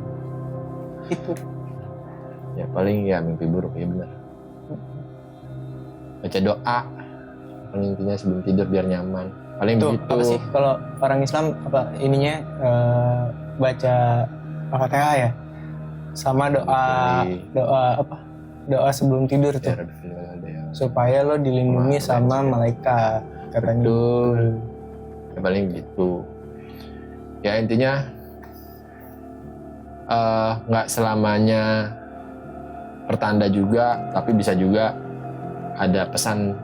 S2: Itu.
S1: Ya paling ya mimpi buruk ya benar. Baca doa. Paling intinya sebelum tidur biar nyaman. Paling
S2: tuh,
S1: begitu.
S2: Apa sih kalau orang Islam ininya baca Al-Fatihah ya? Sama doa sebelum tidur tuh. Supaya lo dilindungi sama malaikat katanya.
S1: Betul. Ya paling begitu. Ya intinya nggak selamanya pertanda juga, tapi bisa juga ada pesan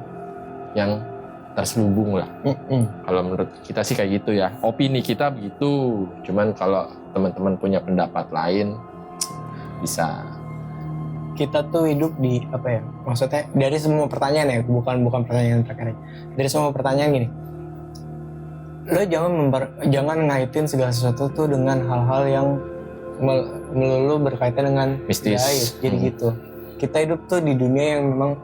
S1: yang terselubung lah. Kalau menurut kita sih kayak gitu ya. Opini kita begitu. Cuman kalau teman-teman punya pendapat lain, bisa.
S2: Kita tuh hidup di apa ya? Maksudnya dari semua pertanyaan ya, bukan pertanyaan terakhir. Dari semua pertanyaan gini, lo jangan ngaitin segala sesuatu tuh dengan hal-hal yang melulu berkaitan dengan
S1: mistis.
S2: Gaib. Jadi gitu. Kita hidup tuh di dunia yang memang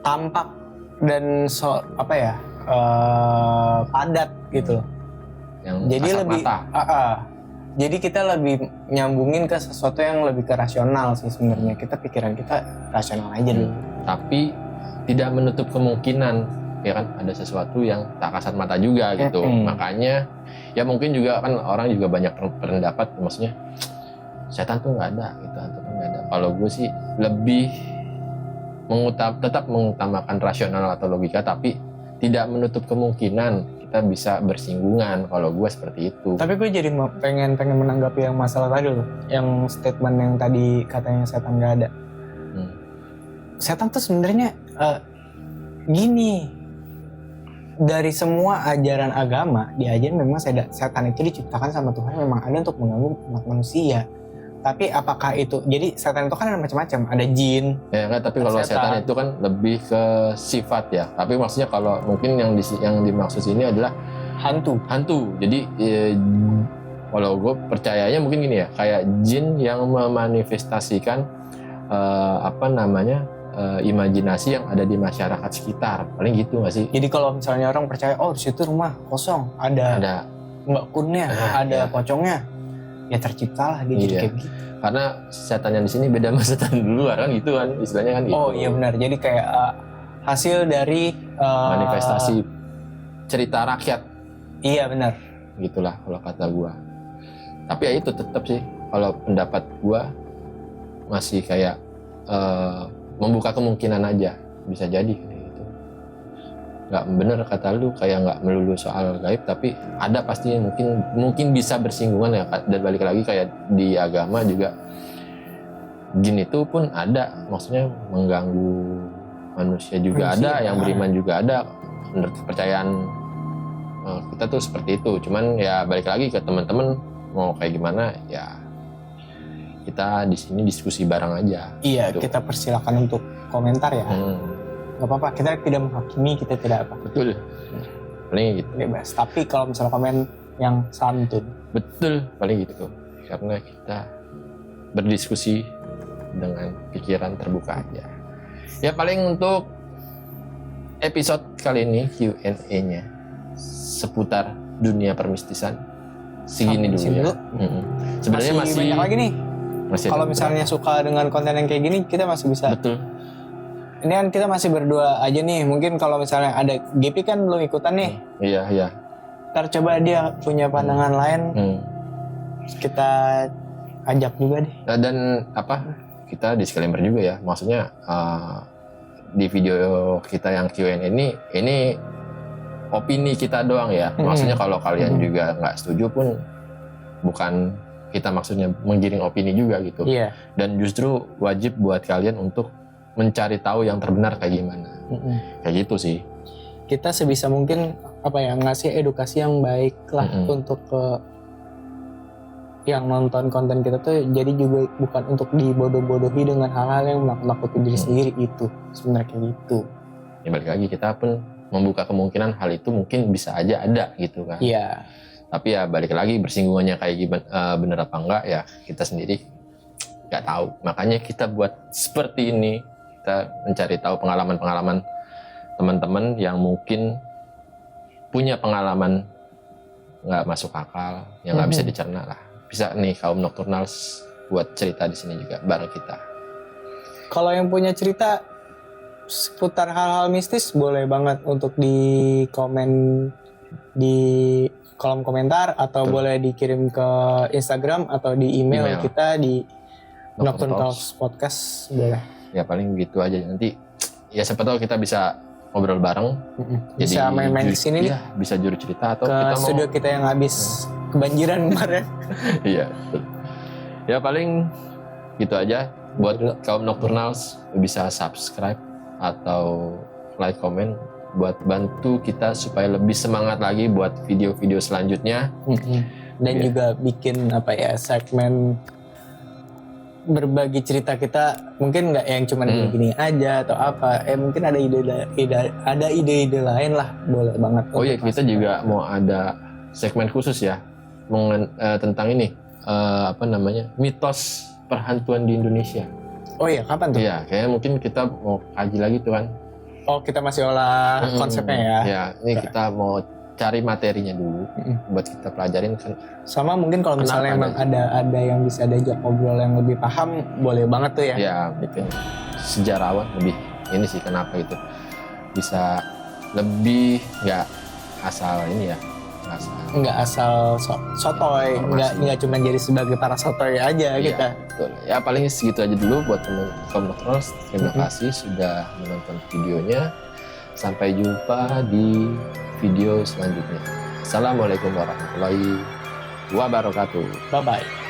S2: tampak dan padat gitu loh.
S1: Yang
S2: jadi lebih jadi kita lebih nyambungin ke sesuatu yang lebih ke rasional sih sebenarnya. Kita pikiran kita rasional aja dulu.
S1: Tapi tidak menutup kemungkinan ya kan ada sesuatu yang tak kasat mata juga gitu. Makanya ya mungkin juga kan orang juga banyak pendapat, maksudnya setan tuh nggak ada gitu, hantu tuh nggak ada. Kalau gue sih lebih tetap mengutamakan rasional atau logika, tapi tidak menutup kemungkinan kita bisa bersinggungan. Kalau gue seperti itu.
S2: Tapi gue jadi pengen menanggapi yang masalah tadi loh, yang statement yang tadi katanya setan nggak ada. Setan tuh sebenarnya gini, dari semua ajaran agama diajarin memang setan itu diciptakan sama Tuhan memang ada untuk mengganggu umat manusia. Tapi apakah itu, jadi setan itu kan ada macam-macam, ada jin.
S1: Ya enggak, tapi kalau setan itu kan lebih ke sifat ya. Tapi maksudnya kalau mungkin yang dimaksud sini adalah
S2: hantu.
S1: Jadi kalau gue percayanya mungkin gini ya, kayak jin yang memanifestasikan imajinasi yang ada di masyarakat sekitar. Paling gitu nggak sih?
S2: Jadi kalau misalnya orang percaya, oh di situ rumah kosong, ada mbak kunnya, ada pocongnya, ya terciptalah dia jadi kayak gitu.
S1: Karena setan yang di sini beda sama setan di luar kan gitu kan, istilahnya kan gitu.
S2: Oh iya benar, jadi kayak hasil dari
S1: manifestasi cerita rakyat.
S2: Iya benar.
S1: Gitulah kalau kata gua. Tapi ya itu tetap sih, kalau pendapat gua masih kayak membuka kemungkinan aja, bisa jadi gitu. Nggak bener kata lu, kayak nggak melulu soal gaib, tapi ada pasti mungkin bisa bersinggungan ya. Dan balik lagi kayak di agama juga, jin itu pun ada, maksudnya mengganggu manusia juga ada, yang beriman juga ada. Menurut kepercayaan kita tuh seperti itu. Cuman ya balik lagi ke teman-teman mau kayak gimana ya, kita di sini diskusi bareng aja.
S2: Iya,
S1: gitu.
S2: kita persilakan untuk komentar ya. Gak apa-apa, kita tidak menghakimi, kita tidak apa.
S1: Betul. Paling gitu.
S2: Bebas. Tapi kalau misalnya komen yang santun.
S1: Betul, paling gitu. Karena kita berdiskusi dengan pikiran terbuka aja. Ya paling untuk episode kali ini Q&A-nya seputar dunia permistisan segini
S2: Sampai
S1: dulu
S2: sini
S1: ya.
S2: dulu.
S1: Sebenarnya masih
S2: banyak lagi nih.
S1: masih
S2: Kalau
S1: ada
S2: misalnya suka dengan konten yang kayak gini, kita masih bisa.
S1: betul.
S2: Ini kan kita masih berdua aja nih. Mungkin kalau misalnya ada GP kan belum ikutan nih.
S1: Iya.
S2: Ntar coba dia punya pandangan lain, kita ajak juga deh.
S1: Dan kita disclaimer juga ya. Maksudnya di video kita yang Q&A ini opini kita doang ya. Maksudnya kalau kalian juga nggak setuju pun bukan kita maksudnya menggiring opini juga gitu.
S2: Iya.
S1: Dan justru wajib buat kalian untuk mencari tahu yang terbenar kayak gimana. Kayak gitu sih.
S2: Kita sebisa mungkin ngasih edukasi yang baik lah untuk ke yang nonton konten kita tuh, jadi juga bukan untuk dibodoh-bodohi dengan hal-hal yang menakut-nakuti diri sendiri itu. Sebenarnya kayak gitu.
S1: Ya balik lagi kita pun membuka kemungkinan hal itu mungkin bisa aja ada gitu kan.
S2: Iya.
S1: Tapi ya balik lagi bersinggungannya kayak gimana, bener apa enggak ya kita sendiri nggak tahu. Makanya kita buat seperti ini, kita mencari tahu pengalaman-pengalaman teman-teman yang mungkin punya pengalaman nggak masuk akal, yang nggak bisa dicerna lah. Bisa nih kaum Nocturnals buat cerita di sini juga bareng kita.
S2: Kalau yang punya cerita seputar hal-hal mistis, boleh banget untuk di komen di kolom komentar, atau boleh dikirim ke Instagram atau di email kita di Nocturnals Podcast, boleh.
S1: Ya paling gitu aja, nanti ya siapa tahu kita bisa ngobrol bareng.
S2: Bisa main-main di sini
S1: ya, bisa juru cerita atau
S2: ke
S1: kita
S2: studio kita yang habis kebanjiran kemarin.
S1: Iya, betul. Ya paling gitu aja. Buat kaum Nocturnals bisa subscribe atau like, comment buat bantu kita supaya lebih semangat lagi buat video-video selanjutnya.
S2: Dan juga bikin segmen berbagi cerita kita, mungkin nggak yang cuma gini aja atau apa. Mungkin ada ide-ide lain lah, boleh banget.
S1: Oh iya, kita juga mau ada segmen khusus ya tentang ini mitos perhantuan di Indonesia.
S2: Oh iya, kapan tuh?
S1: Iya, kayaknya mungkin kita mau kaji lagi tuh kan.
S2: Oh, kita masih olah konsepnya ya.
S1: Ya, ini kita mau cari materinya dulu buat kita pelajarin kan.
S2: Sama mungkin kalau misalnya emang ada yang bisa diajak ngobrol yang lebih paham, boleh banget tuh ya.
S1: Ya, mungkin sejarawan lebih ini sih kenapa gitu. Bisa lebih nggak asal ini ya.
S2: Nggak asal sotoy, nggak cuma jadi sebagai para sotoy aja kita.
S1: Betul. Ya paling segitu aja dulu buat teman-teman Nocturnals. Terima kasih sudah menonton videonya. Sampai jumpa di video selanjutnya. Assalamualaikum warahmatullahi wabarakatuh.
S2: Bye bye.